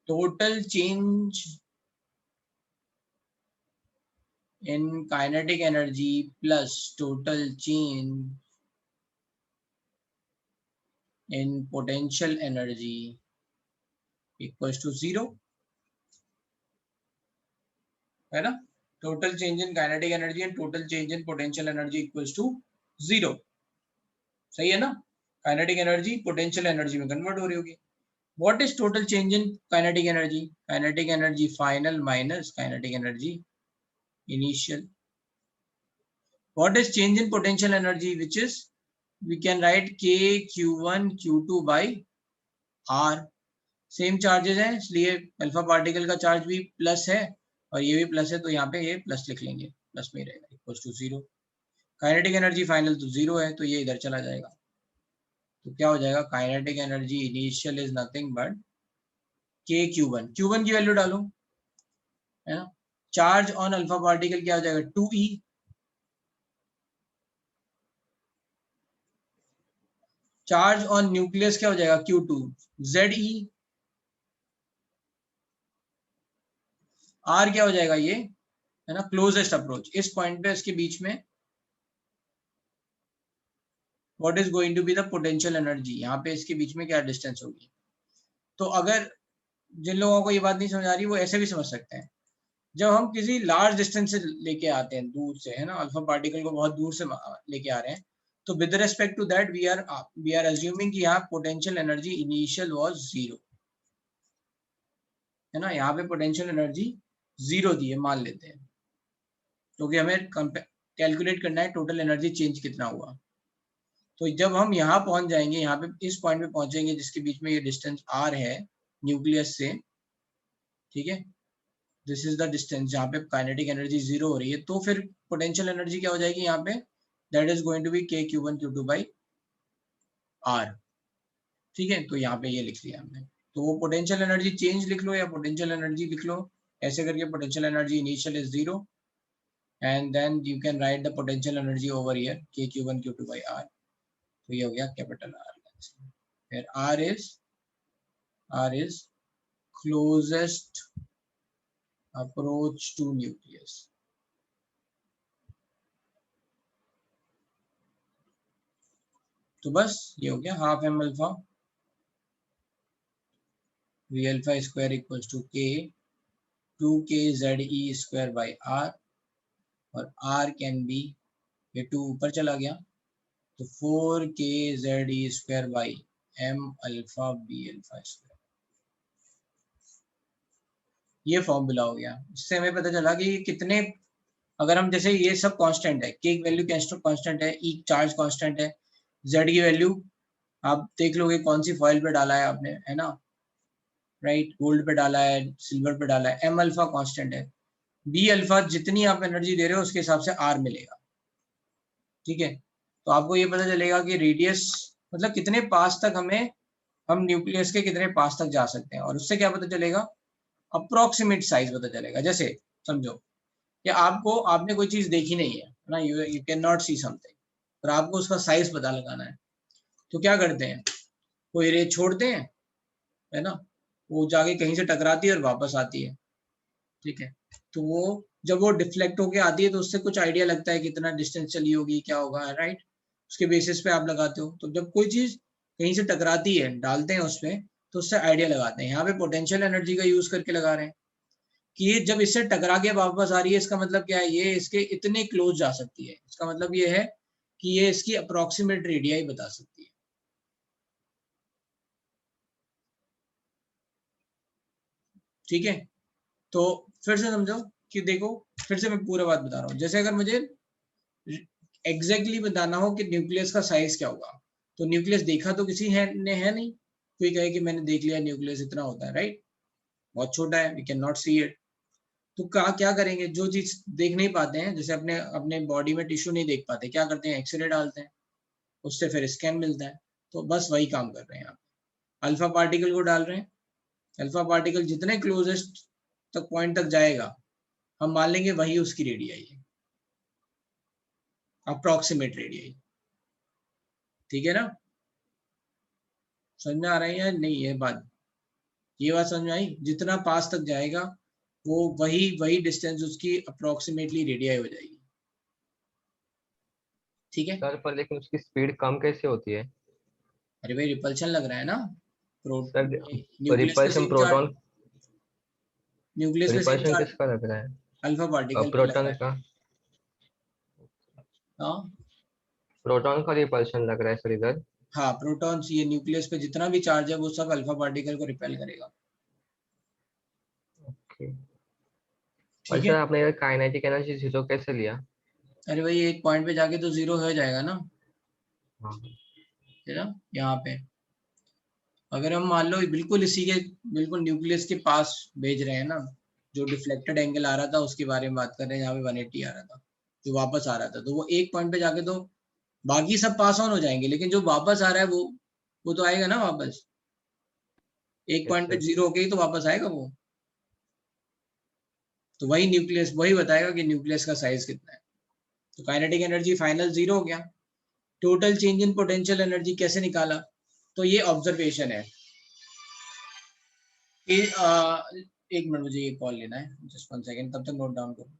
Total change in kinetic energy plus total change in potential energy equals to 0 है ना। Total change in kinetic energy and total change in potential energy equals to 0। सही है ना, kinetic energy potential energy में convert हो रही होगी। What is total change in kinetic energy, kinetic energy final minus kinetic energy initial. What is change in potential energy, which is we can write k q1 q2 by r। Same charges हैं, इसलिए alpha particle का charge भी plus है और ये भी plus है, तो यहाँ पे ये प्लस लिख लेंगे, प्लस में ही रहेगा, equals to 0। Kinetic energy final तो 0 है, तो ये इधर चला जाएगा, तो क्या हो जाएगा, kinetic energy initial is nothing but k q1, q1 की वैल्यू डालो है ना। चार्ज ऑन अल्फा पार्टिकल क्या हो जाएगा, 2e। चार्ज ऑन न्यूक्लियस क्या हो जाएगा, q2, Ze। r क्या हो जाएगा, ये है ना क्लोजेस्ट अप्रोच, इस पॉइंट पे इसके बीच में what is going to be the potential energy, यहाँ पे इसके बीच में क्या डिस्टेंस होगी। तो अगर जिन लोगों को ये बात नहीं समझ आ रही वो ऐसे भी समझ सकते हैं, जब हम किसी लार्ज डिस्टेंस से लेके आते हैं, दूर से है ना, अल्फा पार्टिकल को बहुत दूर से लेके आ रहे हैं, तो with respect to that we are assuming कि यहाँ पोटेंशियल एनर्जी इनिशियल वाज 0 है ना, यहाँ पे पोटेंशियल एनर्जी 0 दी है मान लेते हैं, क्योंकि हमें कैलकुलेट करना है टोटल एनर्जी चेंज कितना हुआ। तो जब हम यहाँ पहुंच जाएंगे, यहाँ पे इस पॉइंट पे पहुंचेंगे जिसके बीच में ये डिस्टेंस r है न्यूक्लियस से, ठीक है, दिस इज द डिस्टेंस जहाँ पे काइनेटिक एनर्जी 0 हो रही है, तो फिर पोटेंशियल एनर्जी क्या हो जाएगी यहाँ पे, that is going to be k q1 q2 by r, ठीक है। तो यहाँ पे ये लिख लिया हमने, तो वो पोटेंशियल एनर्जी चेंज लिख लो या पोटेंशियल एनर्जी लिख लो, ऐसे करके potential energy initial is 0 and then you can write the potential energy over here k q1 q2 by r, तो ये हो गया कैपिटल R। फिर R is closest approach to nucleus, तो बस ये हो गया half M alpha V alpha square equals to k 2k ZE square by R, और R कैन बी, ये 2 ऊपर चला गया तो 4k ZE square by m alpha B alpha square, ये फॉर्मूला हो गया। इससे हमें पता चला कि कितने, अगर हम जैसे ये सब कांस्टेंट है, के की वैल्यू कांस्टेंट है, ई चार्ज कांस्टेंट है, जेड की वैल्यू आप देख लोगे कौन सी फॉइल पे डाला है आपने, है ना, राइट, गोल्ड पे डाला है, सिल्वर पे डाला है, एम अल्फा कांस्टेंट है, बी अल्फा जितनी आप एनर्जी दे रहे हो उसके हिसाब से आर मिलेगा, ठीक है। तो आपको ये पता चलेगा कि रेडियस मतलब कितने पास तक हमें, हम न्यूक्लियस के कितने पास तक जा सकते हैं, और उससे क्या पता चलेगा, अप्रोक्सीमेट साइज पता चलेगा। जैसे समझो कि आपको, आपने कोई चीज देखी नहीं है ना, you can not see something, और आपको उसका साइज पता लगाना है, तो क्या करते हैं, कोई रे छोड़ते हैं, है ना, वो जाके कहीं से टकराती है और वापस आती है, ठीक है। तो वो जब वो डिफ्लेक्ट होके आती है तो उससे कुछ आइडिया लगता है कितना डिस्टेंस चली होगी, क्या होगा, राइट, उसके बेसिस पे आप लगाते हो। तो जब कोई चीज कहीं से टकराती है, डालते हैं उसमें, तो उससे आइडिया लगाते हैं। यहाँ पे पोटेंशियल एनर्जी का यूज करके लगा रहे हैं कि ये जब इससे टकरा के वापस आ रही है, इसका मतलब क्या है, ये इसके इतने क्लोज जा सकती है, इसका मतलब ये है कि ये इसकी अप्रोक्सीमेट रेडियाई बता सकती है, ठीक है। तो फिर से समझो कि देखो, फिर से मैं पूरा बात बता रहा हूँ, जैसे अगर मुझे एग्जैक्टली बताना हो कि न्यूक्लियस का साइज क्या होगा, तो न्यूक्लियस देखा तो किसी है नहीं, कोई कहे कि मैंने देख लिया न्यूक्लियस इतना होता है, राइट, बहुत छोटा है, we can not see it. तो क्या करेंगे, जो चीज देख नहीं पाते हैं, जैसे अपने अपने बॉडी में टिश्यू नहीं देख पाते, क्या करते हैं, एक्सरे डालते हैं, उससे फिर स्कैन मिलता है। तो बस वही काम कर रहे हैं आप, अल्फा पार्टिकल को डाल रहे हैं, अल्फा पार्टिकल जितने क्लोजेस्ट तक पॉइंट तक जाएगा, हम मान लेंगे वही उसकी रेडियाई है, अप्रोक्सीमेट रेडियाई, ठीक है ना, समझ में आ रहा है या नहीं ये बात, ये बात समझ में आई, जितना पास तक जाएगा वो वही वही डिस्टेंस उसकी अप्रोक्सीमेटली रेडियाई हो जाएगी, ठीक है। सर पर लेकिन उसकी स्पीड कम कैसे होती है? अरे भाई रिपल्शन लग रहा है ना, सर न्यूक्लियस पे repulsion same charge, proton, nucleus पे सेम रिपल्शन चार्ज किसका लग रहा अल्फा है? पार्टिकल पे लग प्रोटॉन रहा है, का, हाँ प्रोटॉन का रिपल्शन लग रहा है सर इधर। हाँ, प्रोटॉन्स, ये न्यूक्लियस पे जितना भी चार्ज है वो सब अल्फा पार्टिकल को रिपेल करेगा, ओके। और ठीक सर है। आपने इधर काइनेटिक एनर्जी जीरो कैसे लिया? अरे भाई एक पॉइंट पे जाके तो जीरो हो जाएगा ना, हाँ। है ना, यहाँ पे अगर हम मान लो बिल्कुल इसी के बिल्कुल न्यूक्लियस के पास भेज रहे हैं ना, जो डिफ्लेक्टेड एंगल आ रहा था उसके बारे में बात कर रहे हैं, यहाँ पे 180 आ रहा था, जो वापस आ रहा था, तो वो एक पॉइंट पे जाके तो बाकी सब पास ऑन हो जाएंगे, लेकिन जो वापस आ रहा है वो तो आएगा ना वापस, एक यस पॉइंट पे सर। जीरो होके ही तो वापस आएगा वो, तो वही न्यूक्लियस वही बताएगा कि न्यूक्लियस का साइज कितना है। तो काइनेटिक एनर्जी फाइनल जीरो हो गया। Total change in potential energy कैसे निकाला, तो ये ऑब्जर्वेशन है, एक मिनट मुझे ये कॉल लेना है, जस्ट 1 सेकेंड, तब तक नोट डाउन करो।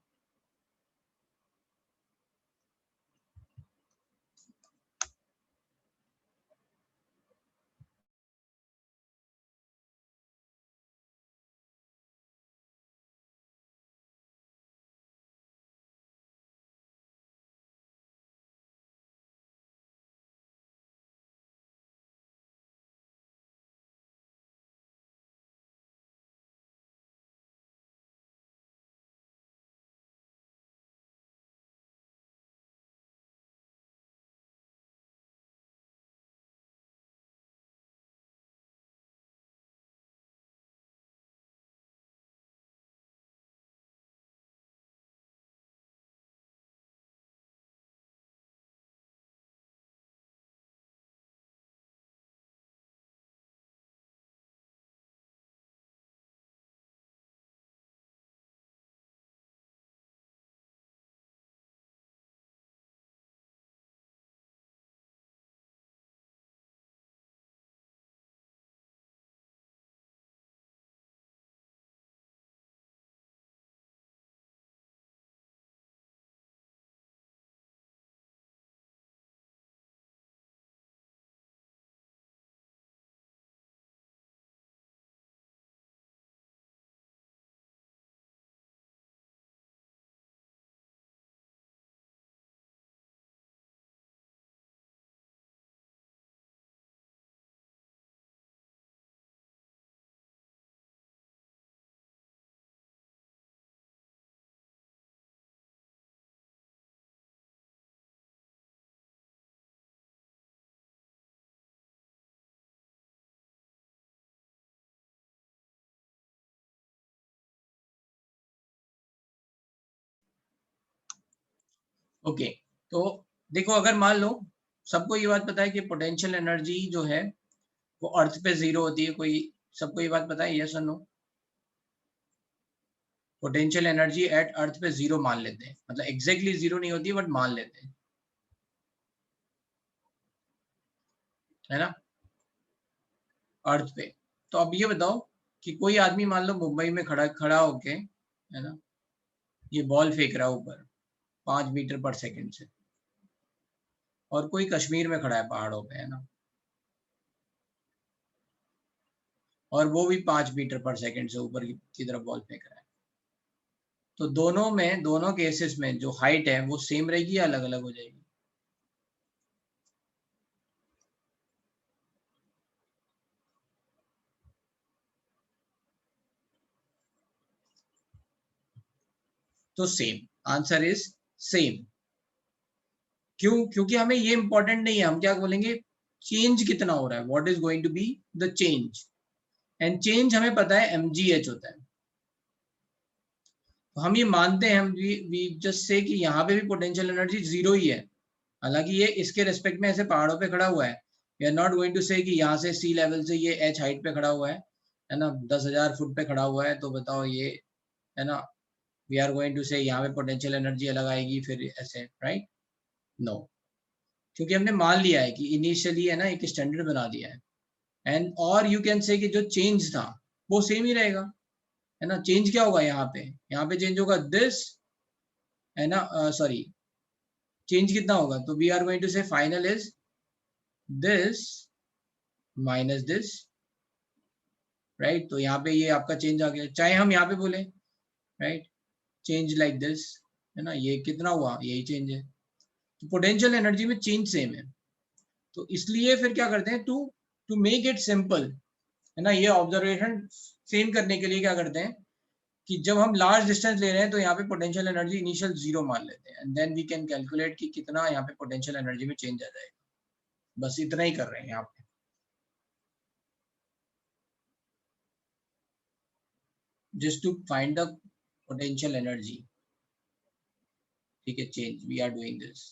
ओके, तो देखो अगर मान लो सबको ये बात पता है कि पोटेंशियल एनर्जी जो है वो अर्थ पे 0 होती है, कोई सबको ये बात पता है, यस और नो? पोटेंशियल एनर्जी एट अर्थ पे 0 मान लेते हैं, मतलब एग्जैक्टली 0 नहीं होती बट मान लेते हैं, है ना, अर्थ पे। तो अब ये बताओ कि कोई आदमी मान लो मुंबई में खड़ा खड़ा होके, है ना, ये बॉल फेंक रहा है ऊपर 5 मीटर पर सेकंड से, और कोई कश्मीर में खड़ा है पहाड़ों पे, है ना, और वो भी 5 मीटर पर सेकंड से ऊपर की तरफ बॉल फेंक रहा है। तो दोनों में, दोनों केसेस में जो हाइट है वो सेम रहेगी या अलग अलग हो जाएगी? तो सेम, आंसर इज सेम। क्यों? क्योंकि हमें ये इंपॉर्टेंट नहीं है, हम क्या बोलेंगे, चेंज कितना हो रहा है, what is going to be the change, and change हमें पता है mgh होता है। तो हम ये मानते हैं, हम वी जस्ट से कि यहाँ पे भी पोटेंशियल एनर्जी 0 ही है, हालांकि ये इसके रेस्पेक्ट में ऐसे पहाड़ों पे खड़ा हुआ है। We are not going to say कि यहाँ से सी लेवल से ये h हाइट पे खड़ा हुआ है ना, 10,000 फुट पे खड़ा हुआ है, तो बताओ ये, है ना, वी आर गोइंग टू से यहाँ पे पोटेंशियल एनर्जी अलग आएगी फिर ऐसे, राइट? नो, क्योंकि हमने मान लिया है कि इनिशियली, है ना, एक स्टैंडर्ड बना दिया है, एंड और यू कैन से कि जो चेंज था वो सेम ही रहेगा, है ना। चेंज क्या होगा यहाँ पे? यहाँ पे चेंज होगा दिस, है ना, सॉरी, चेंज कितना होगा? तो वी आर गोइंग टू से final is this minus this, right? तो यहाँ पे ये आपका चेंज आ गया, चाहे हम यहाँ पे बोले, राइट, चेंज लाइक दिस, है ना, ये कितना हुआ, यही चेंज है। तो पोटेंशियल एनर्जी में चेंज सेम है, तो इसलिए फिर क्या करते हैं, to to make it simple, है ना, ये ऑब्जर्वेशन सेम करने के लिए क्या करते हैं कि जब हम लार्ज डिस्टेंस ले रहे हैं तो यहाँ पे पोटेंशियल एनर्जी इनिशियल 0 मान लेते हैं, and then we can calculate कि कितना यहाँ पे पोटेंशियल एनर्जी में चेंज आ जाएगा। बस इतना ही कर रहे हैं यहाँ पे, just to find the potential energy, ठीक है, change, we are doing this.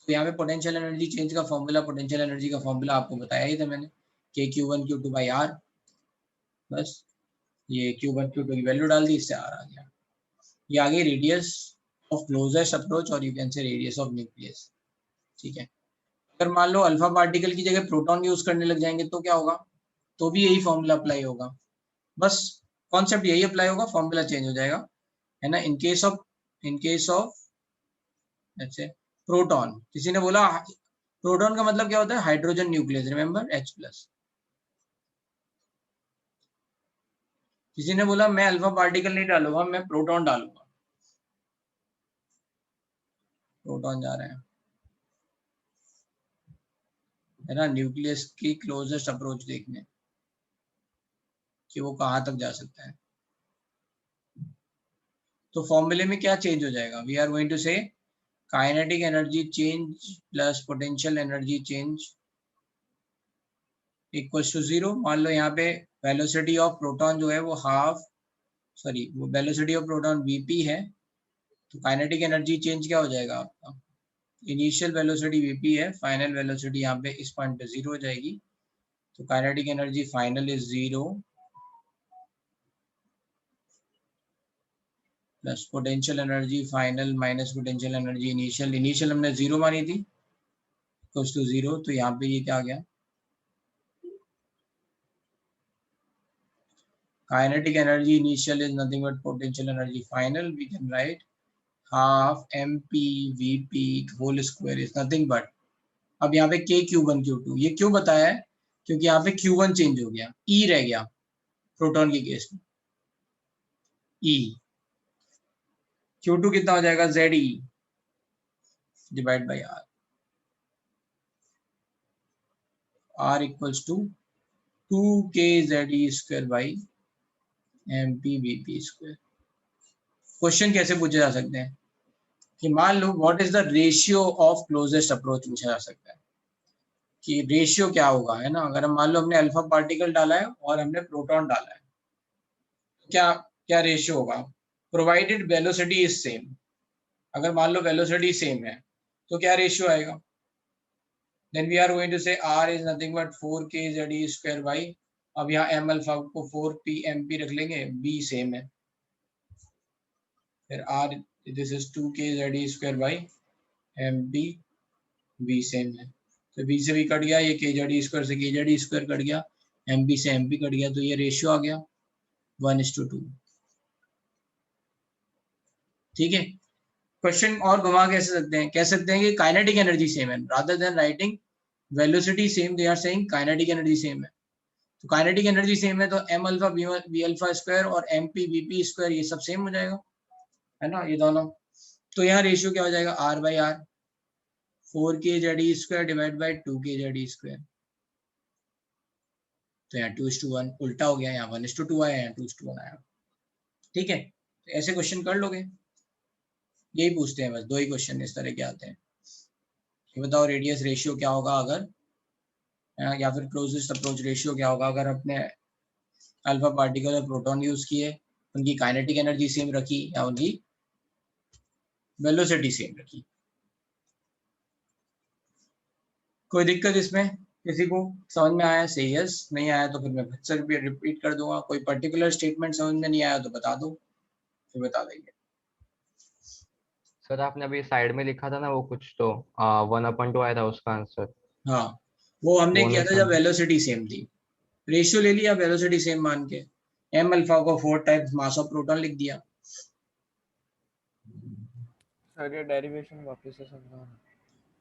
तो यहाँ पे पोटेंशियल एनर्जी चेंज का फॉर्मूला, पोटेंशियल एनर्जी का फॉर्मूला आपको बताया ही था मैंने, KQ1Q2/R, बस ये Q1 Q2 की वैल्यू डाल दी, इससे R आ गया। ये आगे रेडियस ऑफ क्लोजेस्ट अप्रोच, और यू कैन से रेडियस ऑफ न्यूक्लियस, ठीक है। अगर मान लो अल्फा पार्टिकल की जगह प्रोटॉन यूज करने लग जाएंगे तो क्या होगा? तो भी यही फॉर्मूला अप्लाई होगा, बस कॉन्सेप्ट यही अप्लाई होगा, फॉर्मूला चेंज हो जाएगा, है ना। इन केस ऑफ ऐसे प्रोटॉन, किसी ने बोला प्रोटॉन का मतलब क्या होता है? Hydrogen nucleus, remember, H+। किसी ने बोला मैं अल्फा पार्टिकल नहीं डालूंगा, मैं प्रोटॉन डालूंगा, प्रोटॉन जा रहे हैं, है ना, न्यूक्लियस की क्लोजेस्ट अप्रोच देखने कि वो कहाँ तक जा सकता है। तो फॉर्मूले में क्या चेंज हो जाएगा? We are going to say kinetic energy change plus potential energy change equals to 0। मान लो यहाँ पे वेलोसिटी ऑफ प्रोटॉन जो है वो वो वेलोसिटी ऑफ प्रोटॉन Vp है, तो काइनेटिक एनर्जी चेंज क्या हो जाएगा आपका? इनिशियल वेलोसिटी Vp है, फाइनल वेलोसिटी यहाँ पे इस पॉइंट पे 0 हो जाएगी, तो kinetic energy final is 0 plus potential energy final minus potential energy initial, initial हमने 0 मानी थी, इक्वल्स टू 0। तो यहाँ पे ये क्या आ गया? Kinetic energy initial is nothing but potential energy final, we can write half mp Vp whole square is nothing but, अब यहाँ पे KQ1 Q2, ये क्यों बताया है? क्योंकि यहाँ पे Q1 चेंज हो गया, E रह गया प्रोटॉन के केस में, E, Q2 कितना हो जाएगा? Ze divide by R equals to 2kZe square by mp Vp square. Question कैसे पूछे जा सकते हैं कि मान लो what is the ratio of closest approach, पूछा जा सकता है कि रेशियो क्या होगा, है ना। अगर हम मान लो हमने अल्फा पार्टिकल डाला है और हमने प्रोटॉन डाला है, तो क्या क्या रेशियो होगा? प्रोवाइडेड वेलोसिटी इज सेम, अगर मान लो वेलोसिटी सेम है तो क्या रेशियो आएगा, then we are going to say r is nothing but 4kZe square by, अब यहाँ m अल्फा को 4p रख लेंगे, b सेम है, फिर r this is 2kZe square by mp, b same है, तो b से b कट गया, ये kZe स्क्वायर से kZe स्क्वायर कट गया, mp से mp कट गया, तो ये रेशियो आ गया 1:2। ठीक है, क्वेश्चन और घुमा कैसे सकते हैं, कह सकते हैं कि काइनेटिक एनर्जी सेम है, rather than writing velocity same they are saying kinetic energy same है। तो काइनेटिक एनर्जी सेम है तो m alpha b alpha square और mp bp स्क्वायर ये सब सेम हो जाएगा, है ना, ये दोनों। तो यहाँ रेशियो क्या हो जाएगा, r by R, 4kZe square divide by 2kZe square, तो यहाँ 2:1 उल्टा हो गया, यहाँ 1:2 आया, यहाँ 2:1 आया। ठीक है, तो ऐसे क्वेश्चन कर लोगे, यही पूछते हैं बस, 2 ही क्वेश्चन इस तरह के आते हैं। ये बताओ रेडियस रेशियो क्या होगा अगर, या फिर क्लोजेस्ट अप्रोच रेशियो क्या होगा अगर अपने अल्फा पार्टिकल और प्रोटॉन यूज किए, उनकी काइनेटिक एनर्जी सेम रखी या उनकी वेलोसिटी सेम रखी। कोई दिक्कत इसमें, किसी को समझ में आया सही यस, नहीं आया तो फिर मैं फिर से रिपीट कर दूंगा, कोई पर्टिकुलर स्टेटमेंट समझ में नहीं आया तो बता दो, फिर बता देंगे। सर आपने अभी साइड में लिखा था ना वो कुछ तो 1/2 आया था उसका आंसर। हाँ, वो हमने वो किया नहीं था जब समझ। वेलोसिटी सेम थी, रेशियो ले लिया वेलोसिटी सेम मान के, m अल्फा को 4 टाइम्स मास ऑफ प्रोटॉन लिख दिया। सर ये डेरिवेशन वापस से समझाना।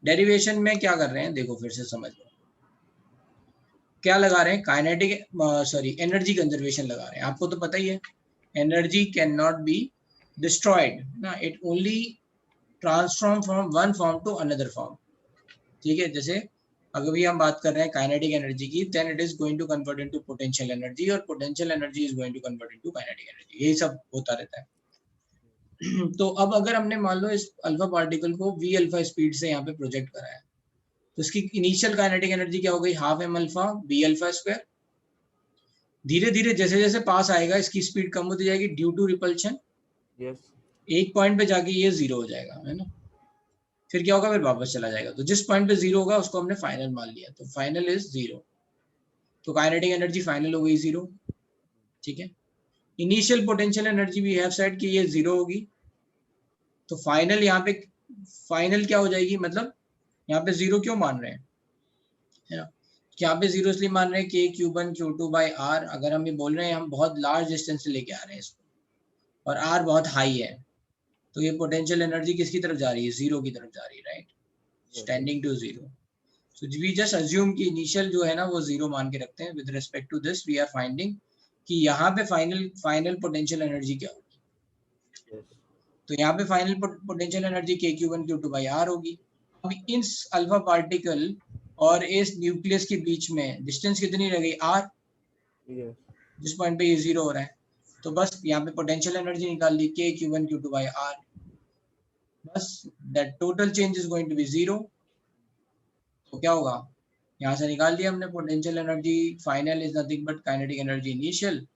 डेरिवेशन में क्या कर रहे हैं देखो, फिर से समझ लो, क्या लगा रहे हैं, काइनेटिक सॉरी एनर्जी कंजर्वेशन लगा रहे हैं। आपको तो पता ही है energy can not be destroyed ना, it only transform from one form to another form. ठीक है, जैसे अगर भी हम बात कर रहे हैं काइनेटिक एनर्जी की, then it is going to convert into potential energy, और potential energy is going to convert into kinetic energy, यही सब होता रहता है। तो अब अगर हमने मान लो इस अल्फा पार्टिकल को v अल्फा स्पीड से यहाँ पे प्रोजेक्ट करा है, तो इसकी इनिशियल काइनेटिक एनर्जी क्या हो गई, half m alpha b alpha square. धीरे धीरे जैसे जैसे पास आएगा इसकी स्पीड कम होती जाएगी ड्यू टू रिपल्शन, यस एक पॉइंट पे जाके ये 0 हो जाएगा, है ना, फिर क्या होगा, फिर वापस चला जाएगा। तो जिस पॉइंट पे 0 होगा उसको हमने फाइनल मान लिया, तो फाइनल इज 0, तो काइनेटिक एनर्जी फाइनल हो गई 0। ठीक है, इनिशियल पोटेंशियल एनर्जी भी हैव सेड कि ये 0 होगी, तो फाइनल यहाँ पे फाइनल क्या हो जाएगी, मतलब यहाँ पे 0 क्यों मान रहे हैं, है ना, यहाँ पे 0 इसलिए मान रहे हैं कि Q1 Q2 बाई आर, अगर हम ये बोल रहे हैं हम बहुत लार्ज डिस्टेंस से लेके आ रहे हैं इसको और आर बहुत हाई है, तो ये पोटेंशियल एनर्जी किसकी तरफ जा रही है, 0 की तरफ जा रही है, right, standing to 0। So we just assume कि इनिशियल जो है ना वो 0 मान के रखते हैं। With respect to this we are finding कि यहाँ पे फाइनल पोटेंशियल एनर्जी क्या होगी, तो यहाँ पे final potential energy KQ1 Q2 by R होगी। अब इस अल्फा पार्टिकल और इस न्यूक्लियस के बीच में डिस्टेंस कितनी रह गई, r, जिस पॉइंट पे ये 0 हो रहा है, तो बस यहाँ पे पोटेंशियल एनर्जी निकाल ली KQ1 Q2 बाई आर, बस that total change is going to be 0। तो क्या होगा, यहाँ से निकाल दिया हमने potential energy final is nothing but kinetic energy initial,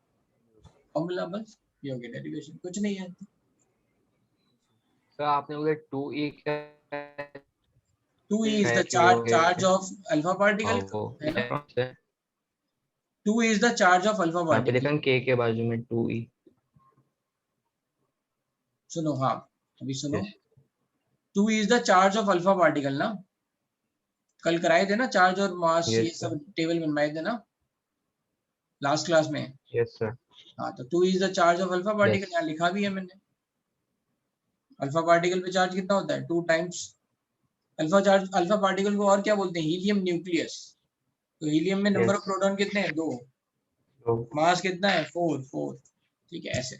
formula, बस ये हो गया डेरिवेशन, कुछ नहीं है। सर आपने बोले 2e क्या 2e is है the कि वो charge of alpha particle, वो है ना, electron 2e is the charge of alpha यहाँ पे particle। लिखा k के बाजू में 2e। सुनो, हाँ अभी सुनो, Yes. 2e is the charge of alpha particle ना, कल कराए थे ना चार्ज और मास, ये Yes, sir. सब टेबल बनवाए थे ना लास्ट क्लास में। Yes, sir. हाँ, तो 2e is the charge of alpha particle, Yes. यहाँ लिखा भी है मैंने, अल्फा पार्टिकल पे चार्ज कितना होता है, 2 times alpha charge. Alpha particle को और क्या बोलते हैं, हीलियम न्यूक्लियस, तो हीलियम में नंबर Yes. ऑफ प्रोटॉन कितने हैं, 2, तो मास कितना है, 4। ठीक है, ऐसे।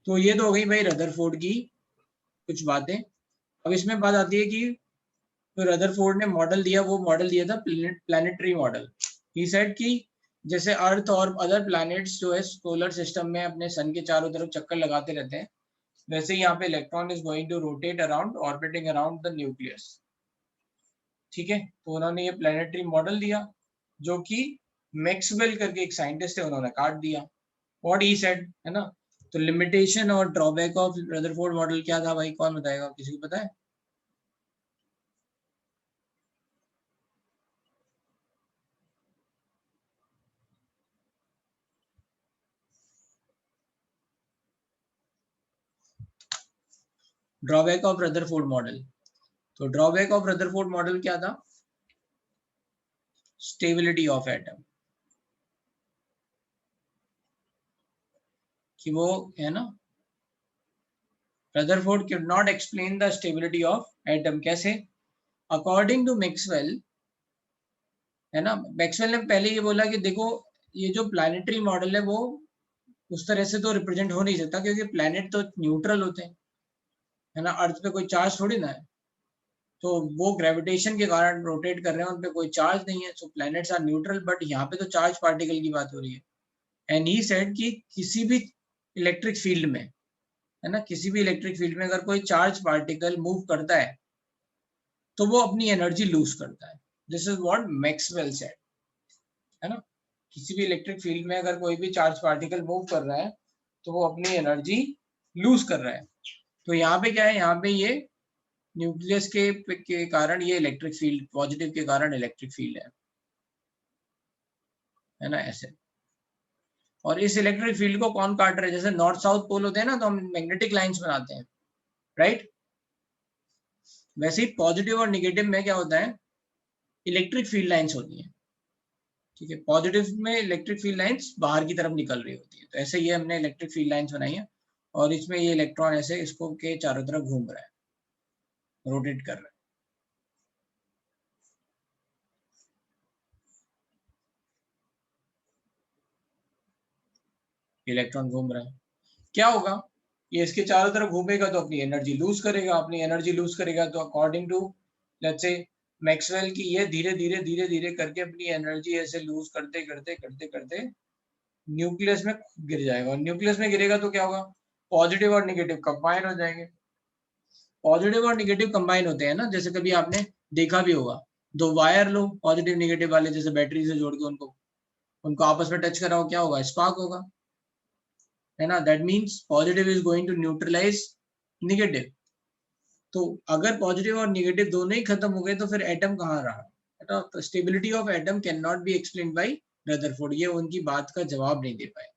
तो ये तो हो गई भाई रदरफोर्ड की कुछ बातें। अब इसमें बात आती है कि तो रदरफोर्ड ने मॉडल दिया, वो मॉडल दिया था प्लैनेटरी मॉडल। ही सेड कि जैसे अर्थ और अदर प्लैनेट्स जो है सोलर सिस्टम में अपने सन के चारों तरफ चक्कर लगाते रहते हैं, वैसे यहाँ पे electron is going to rotate around orbiting around the nucleus. ठीक है, तो उन्होंने ये प्लैनेटरी मॉडल दिया जो कि मैक्सवेल करके एक साइंटिस्ट है, उन्होंने काट दिया। व्हाट ही सेड, है ना, तो लिमिटेशन और ड्रॉबैक ऑफ रदरफोर्ड मॉडल क्या था भाई, कौन बताएगा, किसी को पता है? ड्रॉबैक ऑफ रदरफोर्ड मॉडल, तो ड्रॉबैक ऑफ रदरफोर्ड मॉडल क्या था? स्टेबिलिटी ऑफ एटम, कि वो है ना, Rutherford can not explain the stability of atom. कैसे? अकॉर्डिंग टू मैक्सवेल, है ना, मैक्सवेल ने पहले ये बोला कि देखो ये जो प्लानिटरी मॉडल है वो उस तरह से तो रिप्रेजेंट हो नहीं सकता, क्योंकि प्लैनेट तो न्यूट्रल होते हैं, है ना, अर्थ पे कोई चार्ज थोड़ी ना है, तो वो ग्रेविटेशन के कारण रोटेट कर रहे हैं, उन पे कोई चार्ज नहीं है, सो प्लैनेट्स आर न्यूट्रल। बट यहाँ पे तो चार्ज पार्टिकल की बात हो रही है, एंड ही सेड कि किसी भी इलेक्ट्रिक फील्ड में, है ना, किसी भी इलेक्ट्रिक फील्ड में अगर कोई चार्ज पार्टिकल मूव करता है तो वो अपनी एनर्जी लूज करता है। This is what Maxwell said, है ना, किसी भी इलेक्ट्रिक फील्ड में अगर कोई भी चार्ज पार्टिकल मूव कर रहा है तो वो अपनी एनर्जी लूज कर रहा है। तो यहाँ पे क्या है, यहाँ पे ये न्यूक्लियस के कारण ये इलेक्ट्रिक फील्ड, पॉजिटिव के कारण इलेक्ट्रिक फील्ड है ना, ऐसे। और इस इलेक्ट्रिक फील्ड को कौन काट रहा है? जैसे नॉर्थ साउथ पोल होते हैं ना, तो हम मैग्नेटिक लाइंस बनाते हैं, राइट? वैसे ही पॉजिटिव और निगेटिव में क्या होता है, इलेक्ट्रिक फील्ड लाइंस होती हैं, ठीक है। पॉजिटिव में इलेक्ट्रिक फील्ड लाइंस बाहर की तरफ निकल रही होती है, तो ऐसे ये हमने इलेक्ट्रिक फील्ड लाइंस बनाई है, और इसमें ये इलेक्ट्रॉन ऐसे इसको के चारों तरफ घूम रहा है, रोटेट कर रहा है। इलेक्ट्रॉन घूम रहा है, क्या होगा, ये इसके चारों तरफ घूमेगा तो अपनी एनर्जी लूज करेगा, अपनी एनर्जी लूज करेगा तो according to let's say Maxwell की, ये धीरे धीरे धीरे धीरे करके अपनी एनर्जी ऐसे लूज करते करते करते करते न्यूक्लियस में गिर जाएगा, और न्यूक्लियस में गिरेगा तो क्या होगा, पॉजिटिव और निगेटिव कंबाइन हो जाएंगे। पॉजिटिव और निगेटिव कंबाइन होते हैं ना, जैसे कभी आपने देखा भी होगा, दो वायर लो पॉजिटिव निगेटिव वाले, जैसे बैटरी से जोड़ के उनको उनको आपस में टच कराओ, क्या होगा, स्पार्क होगा, है ना। That means positive is going to neutralize negative. तो अगर पॉजिटिव और निगेटिव दोनों ही खत्म हो गए तो फिर एटम कहाँ रहा? तो stability of atom can not be explained bye Rutherford, ये उनकी बात का जवाब नहीं दे पाए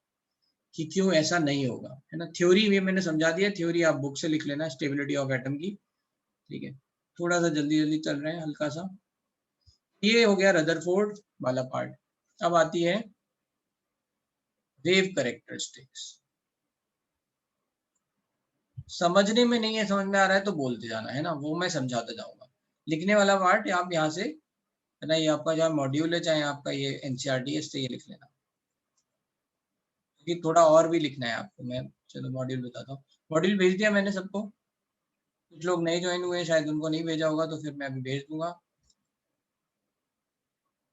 कि क्यों ऐसा नहीं होगा, है ना। थ्योरी भी मैंने समझा दिया, थ्योरी आप बुक से लिख लेना स्टेबिलिटी ऑफ एटम की, ठीक है। थोड़ा सा जल्दी जल्दी चल रहे हैं, हल्का सा। ये हो गया रदरफोर्ड वाला पार्ट। अब आती है वेव कैरेक्टरिस्टिक्स। समझने में नहीं है, समझ में आ रहा है तो बोलते जाना, है ना, वो मैं समझाता जाऊंगा। लिखने वाला पार्ट आप यहाँ से, है ना, ये आपका जो मॉड्यूल है, चाहे आपका ये एनसीईआरटी है, इससे ये लिख लेना, क्योंकि थोड़ा और भी लिखना है आपको। मैं चलो मॉड्यूल बताता हूँ। मॉड्यूल भेज दिया मैंने सबको, कुछ लोग नए ज्वाइन हुए शायद उनको नहीं भेजा होगा, तो फिर मैं अभी भेज दूंगा,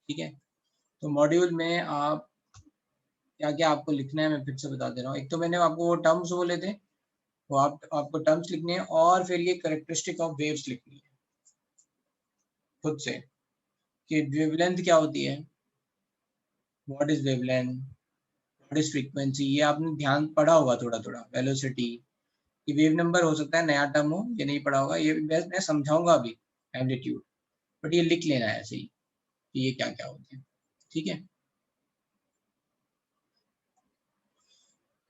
ठीक है। तो मॉड्यूल में आप क्या क्या आपको लिखना है मैं फिर से बता दे रहा हूँ। एक तो मैंने आपको वो टर्म्स बोले थे, वो आपको टर्म्स लिखने हैं, और फिर ये कैरेक्टरिस्टिक ऑफ वेव्स लिखनी है खुद से, कि वेवलेंथ क्या होती है, what is wavelength, what is frequency, ये आपने ध्यान पढ़ा होगा थोड़ा थोड़ा। वेलोसिटी, ये वेव नंबर हो सकता है नया टर्म हो, ये नहीं पढ़ा होगा, ये मैं समझाऊंगा अभी। एम्पलीट्यूड, बट ये लिख लेना है ऐसे ही कि ये क्या क्या होते हैं, ठीक है।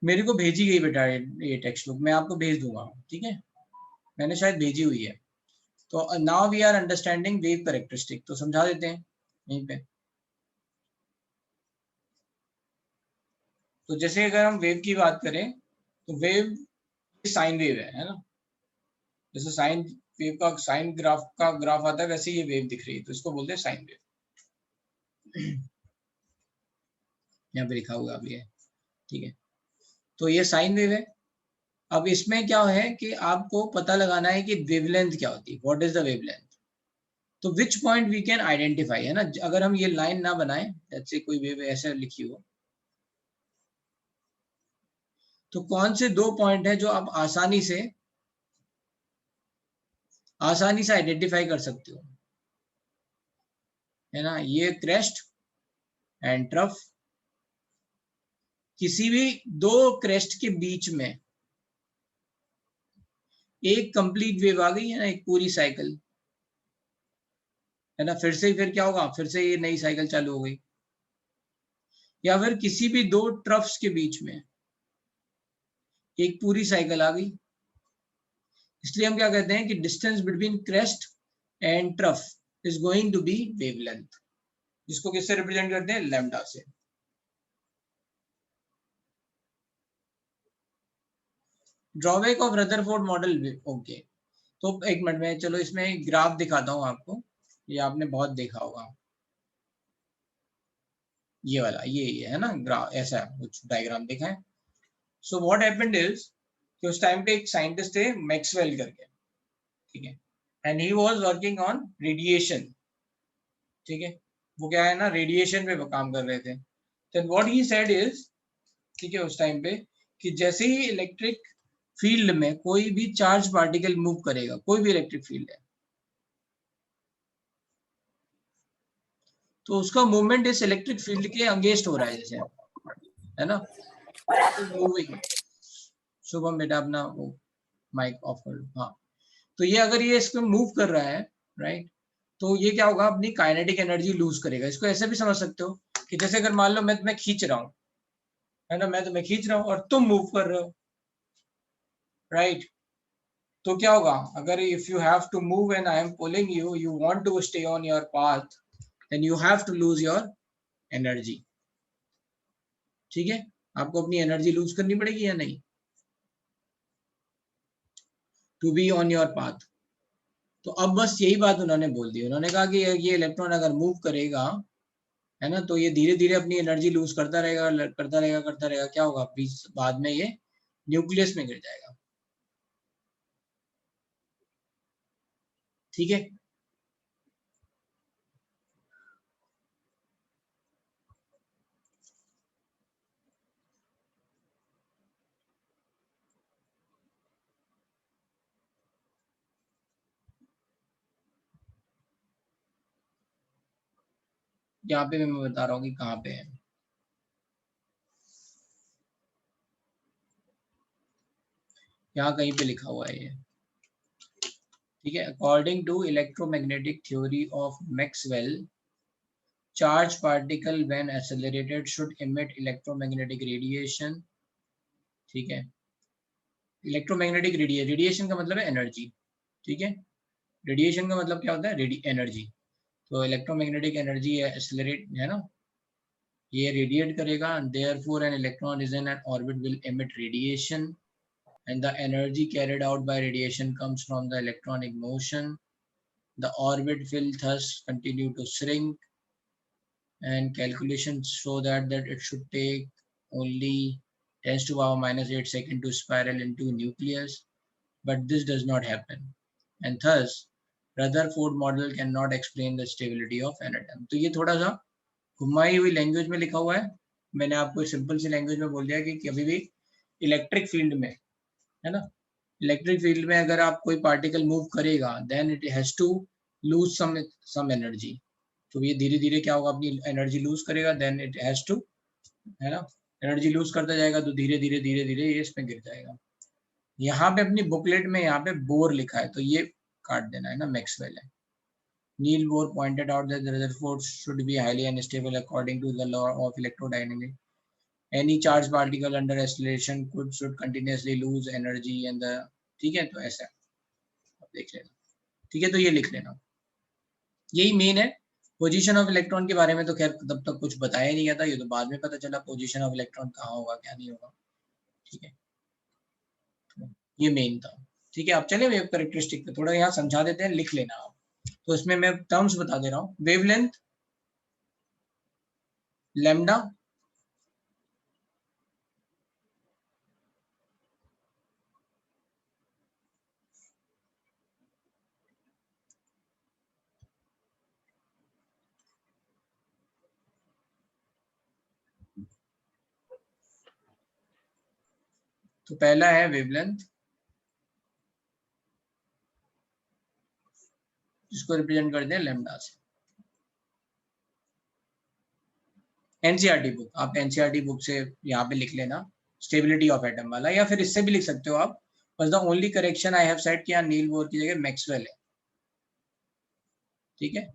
मेरे को भेजी गई बेटा ये टेक्स्ट बुक, मैं आपको भेज दूंगा, ठीक है, मैंने शायद भेजी हुई है। तो now we are understanding wave characteristic, तो समझा देते हैं यहीं पे। तो जैसे अगर हम वेव की बात करें तो वेव साइन वेव है ना, जैसे साइन वेव का साइन ग्राफ का ग्राफ आता है, वैसे ये वेव दिख रही है, तो इसको बोलते हैं साइन वेव। यहाँ पे लिखा हुआ अभी है, ठीक है। तो ये साइन वेव है। अब इसमें क्या है कि आपको पता लगाना है कि वेवलेंथ क्या होती है, व्हाट इज द वेवलेंथ। तो which point we can identify, है ना, अगर हम ये लाइन ना बनाए, जैसे कोई वेव ऐसे लिखी हो, तो कौन से दो पॉइंट है जो आप आसानी से आइडेंटिफाई कर सकते हो, है ना, ये क्रेस्ट एंड ट्रफ, किसी भी दो क्रेस्ट के बीच में एक कंप्लीट वेव आ गई है ना, एक पूरी साइकिल है ना, फिर क्या होगा, फिर से ये नई साइकिल चालू हो गई। या फिर किसी भी दो ट्रफ्स के बीच में एक पूरी साइकिल आ गई, इसलिए हम क्या कहते हैं कि distance between crest and trough is going to be wavelength, जिसको किससे रिप्रेजेंट करते हैं, लैम्डा से। Drawback of Rutherford model, okay. तो एक मिनट में चलो इसमें ग्राफ दिखाता हूं आपको, ये आपने बहुत देखा होगा, ये वाला, ये है ना ग्राफ, ऐसा कुछ डायग्राम देखा है। सो व्हाट हैपेंड इज कि उस टाइम पे एक साइंटिस्ट थे मैक्सवेल करके, ठीक है, and he was working on radiation, ठीक है, वो क्या है ना, रेडिएशन पे वो काम कर रहे थे। Then what he said is, ठीक है, उस टाइम पे कि जैसे ही इलेक्ट्रिक फील्ड में कोई भी चार्ज पार्टिकल मूव करेगा, कोई भी इलेक्ट्रिक फील्ड है, तो उसका मूवमेंट इस इलेक्ट्रिक फील्ड के अगेंस्ट हो रहा है, जैसे, है ना, मूविंग। शुभम बेटा अपना वो माइक ऑफ कर लो, हाँ। तो ये अगर ये इसको मूव कर रहा है, राइट, तो ये क्या होगा, अपनी काइनेटिक एनर्जी लूज करेगा। इसको ऐसे भी समझ सकते हो कि जैसे अगर मान लो मैं तुम्हें खींच रहा हूँ, है ना, मैं तुम्हें खींच रहा हूँ और तुम मूव कर रहे हो, राइट, तो क्या होगा, अगर if you have to move and I am pulling you, you want to stay on your path, then you have to lose your energy, ठीक है, आपको अपनी एनर्जी लूज करनी पड़ेगी या नहीं, to be on your path. तो अब बस यही बात उन्होंने बोल दी, उन्होंने कहा कि ये इलेक्ट्रॉन अगर मूव करेगा, है ना, तो ये धीरे धीरे अपनी एनर्जी लूज करता रहेगा, करता रहेगा, करता रहेगा, क्या होगा, बीच बाद में ये न्यूक्लियस में गिर जाएगा, ठीक है। यहाँ पे मैं बता रहा हूँ कि कहाँ पे है, यहाँ कहीं पे लिखा हुआ है ये, ठीक है। According to electromagnetic theory of Maxwell, charge particle when accelerated should emit electromagnetic radiation, ठीक है। इलेक्ट्रोमैग्नेटिक रेडिएशन का मतलब है एनर्जी, ठीक है, रेडिएशन का मतलब क्या होता है, एनर्जी। तो इलेक्ट्रोमैग्नेटिक एनर्जी है, एक्सेलरेट है ना, ये रेडिएट करेगा, therefore an electron is in an orbit will emit radiation and the energy carried out by radiation comes from the electronic motion. The orbit will thus continue to shrink and calculations show that it should take only 10 to the power minus 8 seconds to spiral into nucleus, but this does not happen and thus Rutherford model cannot explain the stability of an atom. तो ये थोड़ा सा घुमाई हुई language में लिखा हुआ है, मैंने आपको सिंपल सी लैंग्वेज में बोल दिया कि कभी भी इलेक्ट्रिक फील्ड में, है ना, इलेक्ट्रिक फील्ड में अगर आप कोई पार्टिकल मूव करेगा, then it has to lose some energy, तो ये धीरे धीरे क्या होगा, अपनी एनर्जी लूज करेगा, देन इट हैज टू, है ना, एनर्जी लूज करता जाएगा, तो धीरे धीरे धीरे धीरे ये इसमें गिर जाएगा। यहाँ पे अपनी बुकलेट में यहाँ पे बोर लिखा है, तो ये काट देना है ना, मैक्सवेल है। Neil Bohr pointed out that the Rutherford should be highly unstable according to the law of electrodynamics. Any charged particle under acceleration should continuously lose energy and the, ठीक है, तो ऐसा आप देख लेना, ठीक है, तो ये लिख लेना, यही मेन है। पोजीशन ऑफ इलेक्ट्रॉन के बारे में तो खैर तब तक कुछ बताया नहीं गया था, ये तो बाद में पता चला पोजीशन ऑफ इलेक्ट्रॉन कहाँ होगा क्या नहीं होगा, ठीक है, ये मेन था, ठीक है। आप चले वेव कैरेक्टरिस्टिक पे थोड़ा यहाँ समझा देते हैं, लिख लेना आप। तो इसमें मैं टर्म्स बता दे रहा हूँ, वेवलेंथ, लैम्डा, तो पहला है वेवलेंथ, जिसको रिप्रेजेंट करते हैं लैम्डा से, एनसीईआरटी बुक, आप एनसीईआरटी बुक से यहाँ पे लिख लेना स्टेबिलिटी ऑफ एटम वाला, या फिर इससे भी लिख सकते हो आप, बस the only correction I have said कि यहाँ नील बोर की जगह मैक्सवेल है, ठीक है,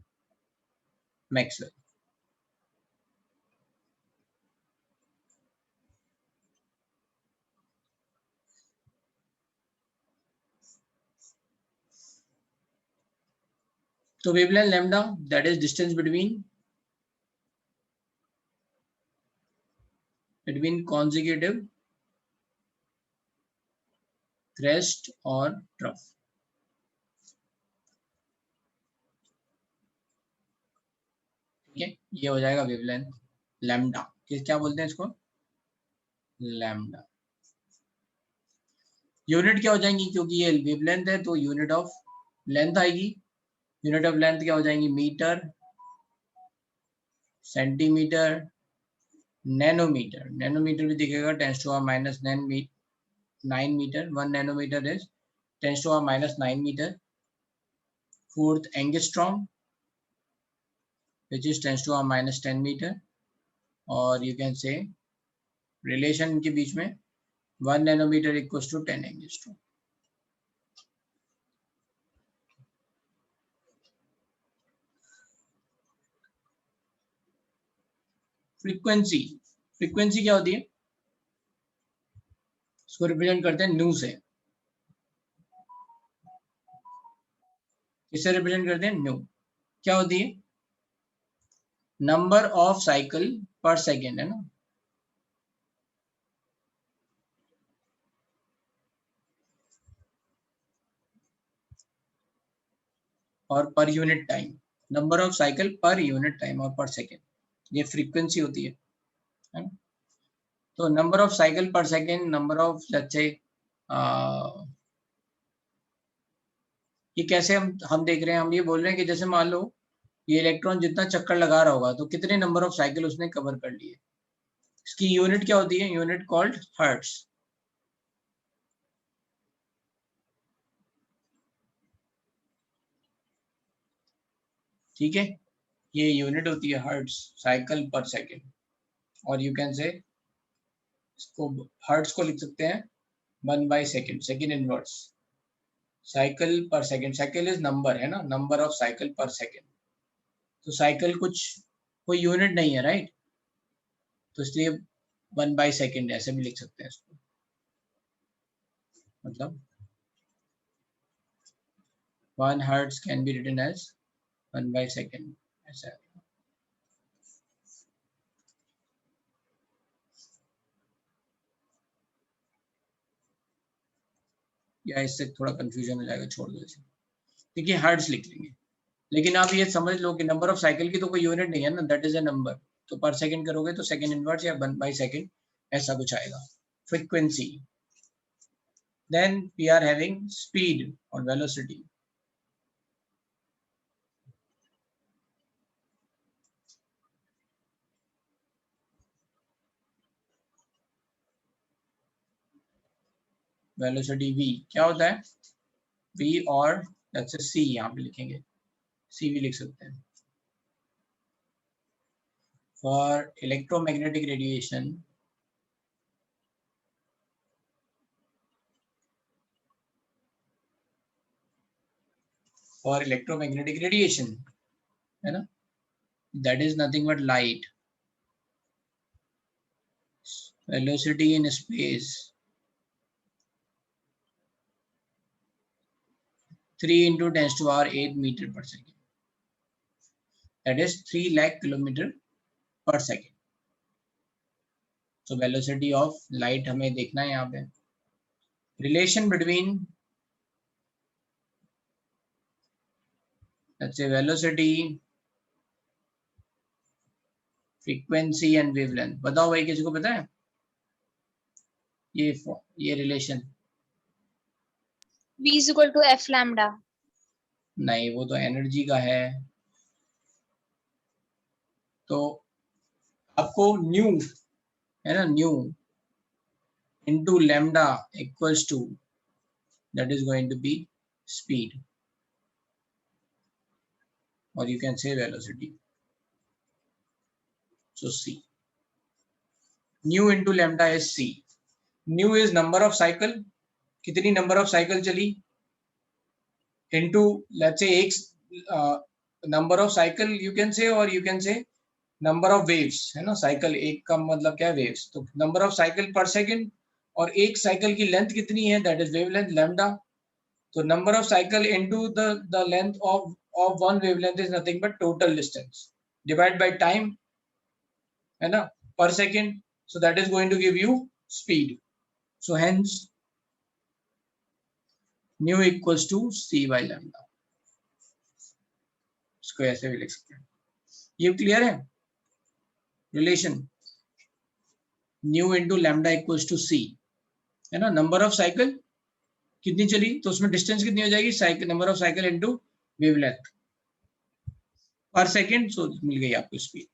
मैक्सवेल। तो wavelength lambda that is distance between consecutive crest और trough, ठीक है, ये हो जाएगा वेवलेंथ लैम्डा। क्या बोलते हैं इसको, लैम्डा। यूनिट क्या हो जाएंगी, क्योंकि ये वेवलेंथ है तो यूनिट ऑफ लेंथ आएगी, यूनिट ऑफ लेंथ क्या हो जाएंगी, मीटर, सेंटीमीटर, नैनोमीटर, नैनोमीटर भी दिखेगा, 10⁻⁹ metre, 1 nanometre is 10⁻⁹ metre. Fourth angstrom which is 10⁻⁻10 metre, और यू कैन से रिलेशन के बीच में 1 nanometre equals to 10 angstrom. Frequency, frequency क्या होती है, इसको रिप्रेजेंट करते हैं न्यू से, किससे रिप्रेजेंट करते हैं, न्यू। क्या होती है, नंबर ऑफ साइकिल पर सेकेंड, है ना, और per unit time, number of cycle per unit time और पर सेकेंड, ये फ्रीक्वेंसी होती है ना। तो नंबर ऑफ साइकिल पर सेकेंड, नंबर ऑफ, लेट्स से ये कैसे हम देख रहे हैं, हम ये बोल रहे हैं कि जैसे मान लो ये इलेक्ट्रॉन जितना चक्कर लगा रहा होगा तो कितने नंबर ऑफ साइकिल उसने कवर कर लिए, इसकी यूनिट क्या होती है, यूनिट कॉल्ड हर्ट्ज, ठीक है, ये यूनिट होती है हर्ट्ज, साइकिल पर सेकेंड। और यू कैन से इसको हर्ट्ज को लिख सकते हैं 1/सेकेंड, सेकेंड इनवर्स, साइकिल पर सेकेंड, साइकिल इज नंबर, है ना, नंबर ऑफ साइकिल पर सेकेंड, तो साइकिल कुछ कोई यूनिट नहीं है, राइट, तो इसलिए 1/सेकेंड ऐसे भी लिख सकते हैं इसको, मतलब 1 hertz can be written as 1/second, ऐसा है। या इससे थोड़ा कंफ्यूजन हो जाएगा, छोड़ दो इसे, देखिए हर्ट्ज लिख लेंगे, लेकिन आप ये समझ लो कि नंबर ऑफ साइकिल की तो कोई यूनिट नहीं है ना, दैट इज अ नंबर, तो पर सेकंड करोगे तो सेकंड इनवर्स या 1/सेकंड ऐसा कुछ आएगा। Frequency, then we are having speed और वेलोसिटी। वेलोसिटी v क्या होता है, v और लेट्स से c, यहाँ पे लिखेंगे c भी लिख सकते हैं, for electromagnetic radiation for electromagnetic radiation, है ना, that is nothing but light, velocity in space 3 into 10⁸ meter per second, that is 3 lakh kilometer per second। so velocity of light हमें देखना है यहाँ पे, relation between let's say velocity, frequency and wavelength। बताओ भाई, किसी को पता है ये relation, V is equal to F lambda। नहीं वो तो एनर्जी का है, तो आपको न्यू, है ना, new into lambda equals to, that is going to be speed, or you can say velocity, so c, nu into lambda is c. Nu is number of cycle, कितनी नंबर ऑफ साइकिल चली, into let's say एक number of cycle you can say, और you can say number of waves, है ना. Cycle एक का मतलब क्या है, वेव्स. तो number of cycle per second, और एक साइकिल की लेंथ कितनी है, दैट इज वेवलेंथ लैम्डा. तो number of cycle into the length of one wavelength is nothing but total distance divide by time, है ना, per second. So that is going to give you speed. So hence nu equals to c by lambda. इसको ऐसे भी लिख सकते हैं. ये clear है relation, nu into lambda equals to सी, है ना. नंबर ऑफ साइकिल कितनी चली, तो उसमें डिस्टेंस कितनी हो जाएगी, cycle number of cycle into wavelength पर सेकंड. सो मिल गई आपको स्पीड.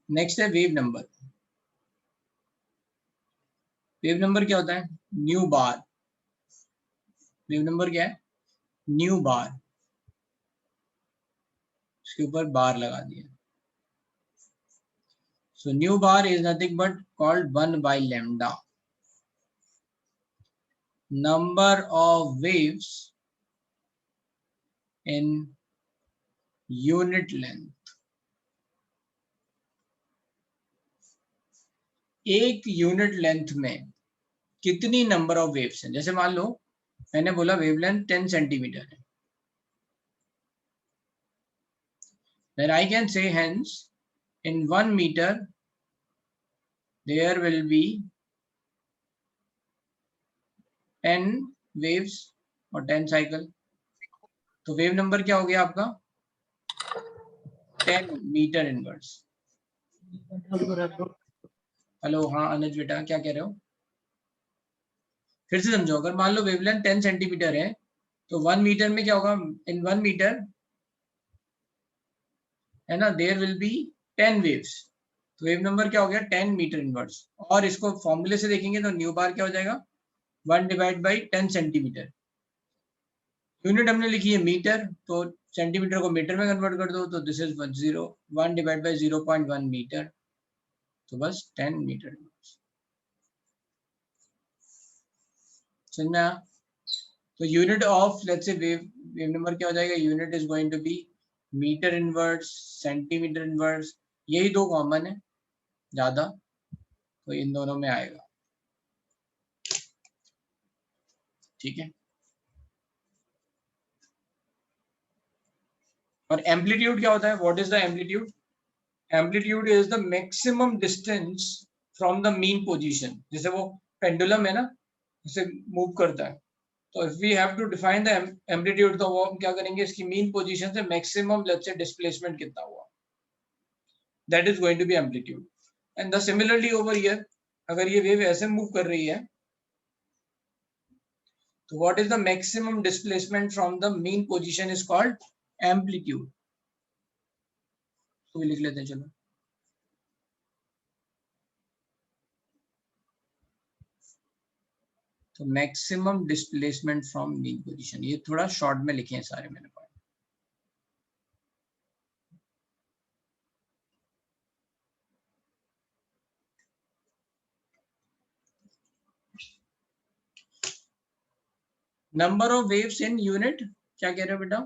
नेक्स्ट है वेव नंबर. वेव नंबर क्या होता है, न्यू बार. वेव नंबर क्या है, न्यू बार. इसके ऊपर बार लगा दिया. So new bar is nothing but called 1 by lambda, number of waves in unit length. एक यूनिट लेंथ में कितनी नंबर ऑफ वेव्स हैं. जैसे मान लो मैंने बोला वेवलेंथ 10 सेंटीमीटर है, then I can say hence in 1 meter there will be 10 waves और 10 cycle. तो वेव नंबर क्या हो गया आपका 10 मीटर इनवर्स. हेलो, हाँ अनुज बेटा क्या कह रहे हो, फिर से समझो. अगर मान लो वेवलेंथ 10 सेंटीमीटर है तो 1 मीटर में क्या होगा, इन 1 मीटर, है ना, देयर विल बी 10 वेव्स. तो वेव नंबर क्या हो गया 10 मीटर इनवर्स. और इसको फॉर्मूले से देखेंगे तो न्यू बार क्या हो जाएगा 1 डिवाइड बाई 10 सेंटीमीटर. यूनिट हमने लिखी है मीटर, तो सेंटीमीटर को मीटर में कन्वर्ट कर दो, तो this is 1 divide by 0.1 metre. तो बस 10 मीटर इनवर्स. समझ में आया. तो unit of let's say wave number क्या हो जाएगा, unit is going to be metre inverse, centimetre inverse. यही दो कॉमन है ज्यादा, तो इन दोनों में आएगा. ठीक है. और एम्पलीट्यूड क्या होता है, what is the amplitude. Amplitude is the maximum distance from the mean position. जैसे वो पेंडुलम है ना, उसे मूव करता है, तो if we have to define the amplitude, तो वो हम क्या करेंगे, इसकी मीन पोजीशन से मैक्सिमम लेट्स से डिस्प्लेसमेंट कितना हुआ, that is going to be amplitude. And the similarly over here, अगर ये वेव ऐसे मूव कर रही है, तो what is the maximum displacement from the mean position is called amplitude. तो लिख लेते हैं चलो. तो maximum displacement from mean position, ये थोड़ा शॉर्ट में लिखे हैं सारे मैंने point. Number of waves in unit, क्या कह रहे हो बेटा.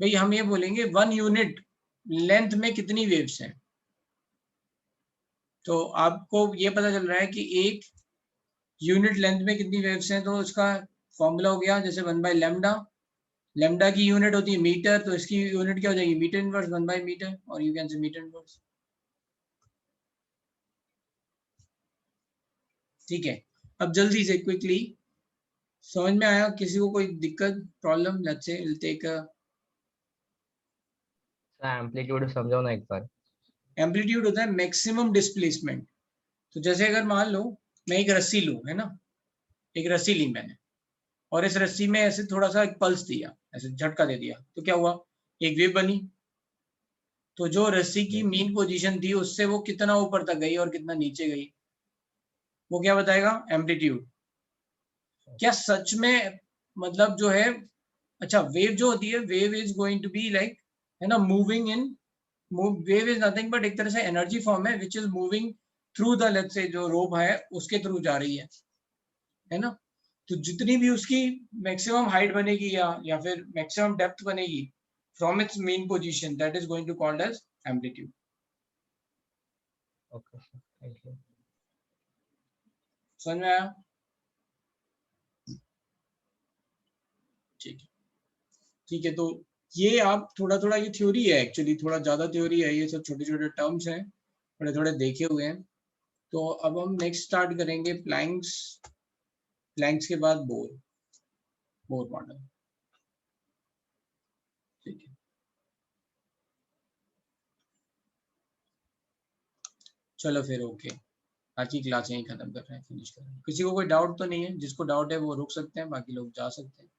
भाई हम ये बोलेंगे 1 यूनिट लेंथ में कितनी वेव्स हैं. तो आपको ये पता चल रहा है कि एक यूनिट लेंथ में कितनी वेव्स हैं, तो इसका फॉर्मूला हो गया जैसे 1 बाई लैम्डा. लैम्डा की यूनिट होती है मीटर, तो इसकी यूनिट क्या हो जाएगी मीटर इनवर्स 1 बाई मीटर, और you can say metre inverse. ठीक है. अब जल्दी से क्विकली समझ में आया, किसी को कोई दिक्कत problem, let's say will take amplitude समझाओ ना एक बार. एम्पलीट्यूड होता है मैक्सिमम डिस्प्लेसमेंट. तो जैसे अगर मान लो मैं एक रस्सी लूं, है ना, एक रस्सी ली मैंने, और इस रस्सी में ऐसे थोड़ा सा एक पल्स दिया, ऐसे झटका दे दिया, तो क्या हुआ, एक वेव बनी. तो जो रस्सी की मीन पोजीशन थी उससे वो कितना ऊपर तक गई और कितना नीचे गई, वो क्या बताएगा, एम्पलीट्यूड। क्या सच में मतलब जो है, अच्छा वेव जो होती है, wave is going to be like, है ना, moving in, wave is nothing but एक तरह से एनर्जी फॉर्म है which is moving through the, let's say जो रोप है उसके थ्रू जा रही है ना। तो जितनी भी उसकी मैक्सिमम हाइट बनेगी या फिर मैक्सिमम डेप्थ बनेगी from its mean position, that is going to called as amplitude. Okay sir, thank you. समझ में आया? ठीक है, ठीक है। तो ये आप थोड़ा थोड़ा, ये थ्योरी है एक्चुअली, थोड़ा ज्यादा थ्योरी है, ये सब छोटे छोटे टर्म्स हैं, थोड़े थोड़े देखे हुए हैं। तो अब हम नेक्स्ट स्टार्ट करेंगे प्लैंक्स, प्लैंक्स के बाद बोर, बोर मॉडल। ठीक है, चलो फिर ओके, आज की क्लास यहीं खत्म कर रहे हैं, फिनिश कर रहे हैं। किसी को कोई डाउट तो नहीं है? जिसको डाउट है वो रुक सकते हैं, बाकी लोग जा सकते हैं।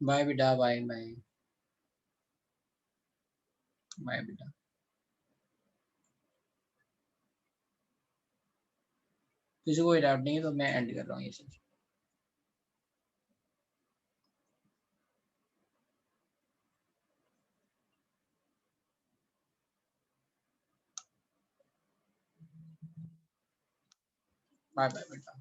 बाय बेटा, बाय बाय, बाय बेटा। किसी को कोई डाउट नहीं है तो मैं एंड कर रहा हूँ ये सब। बाय बाय बेटा।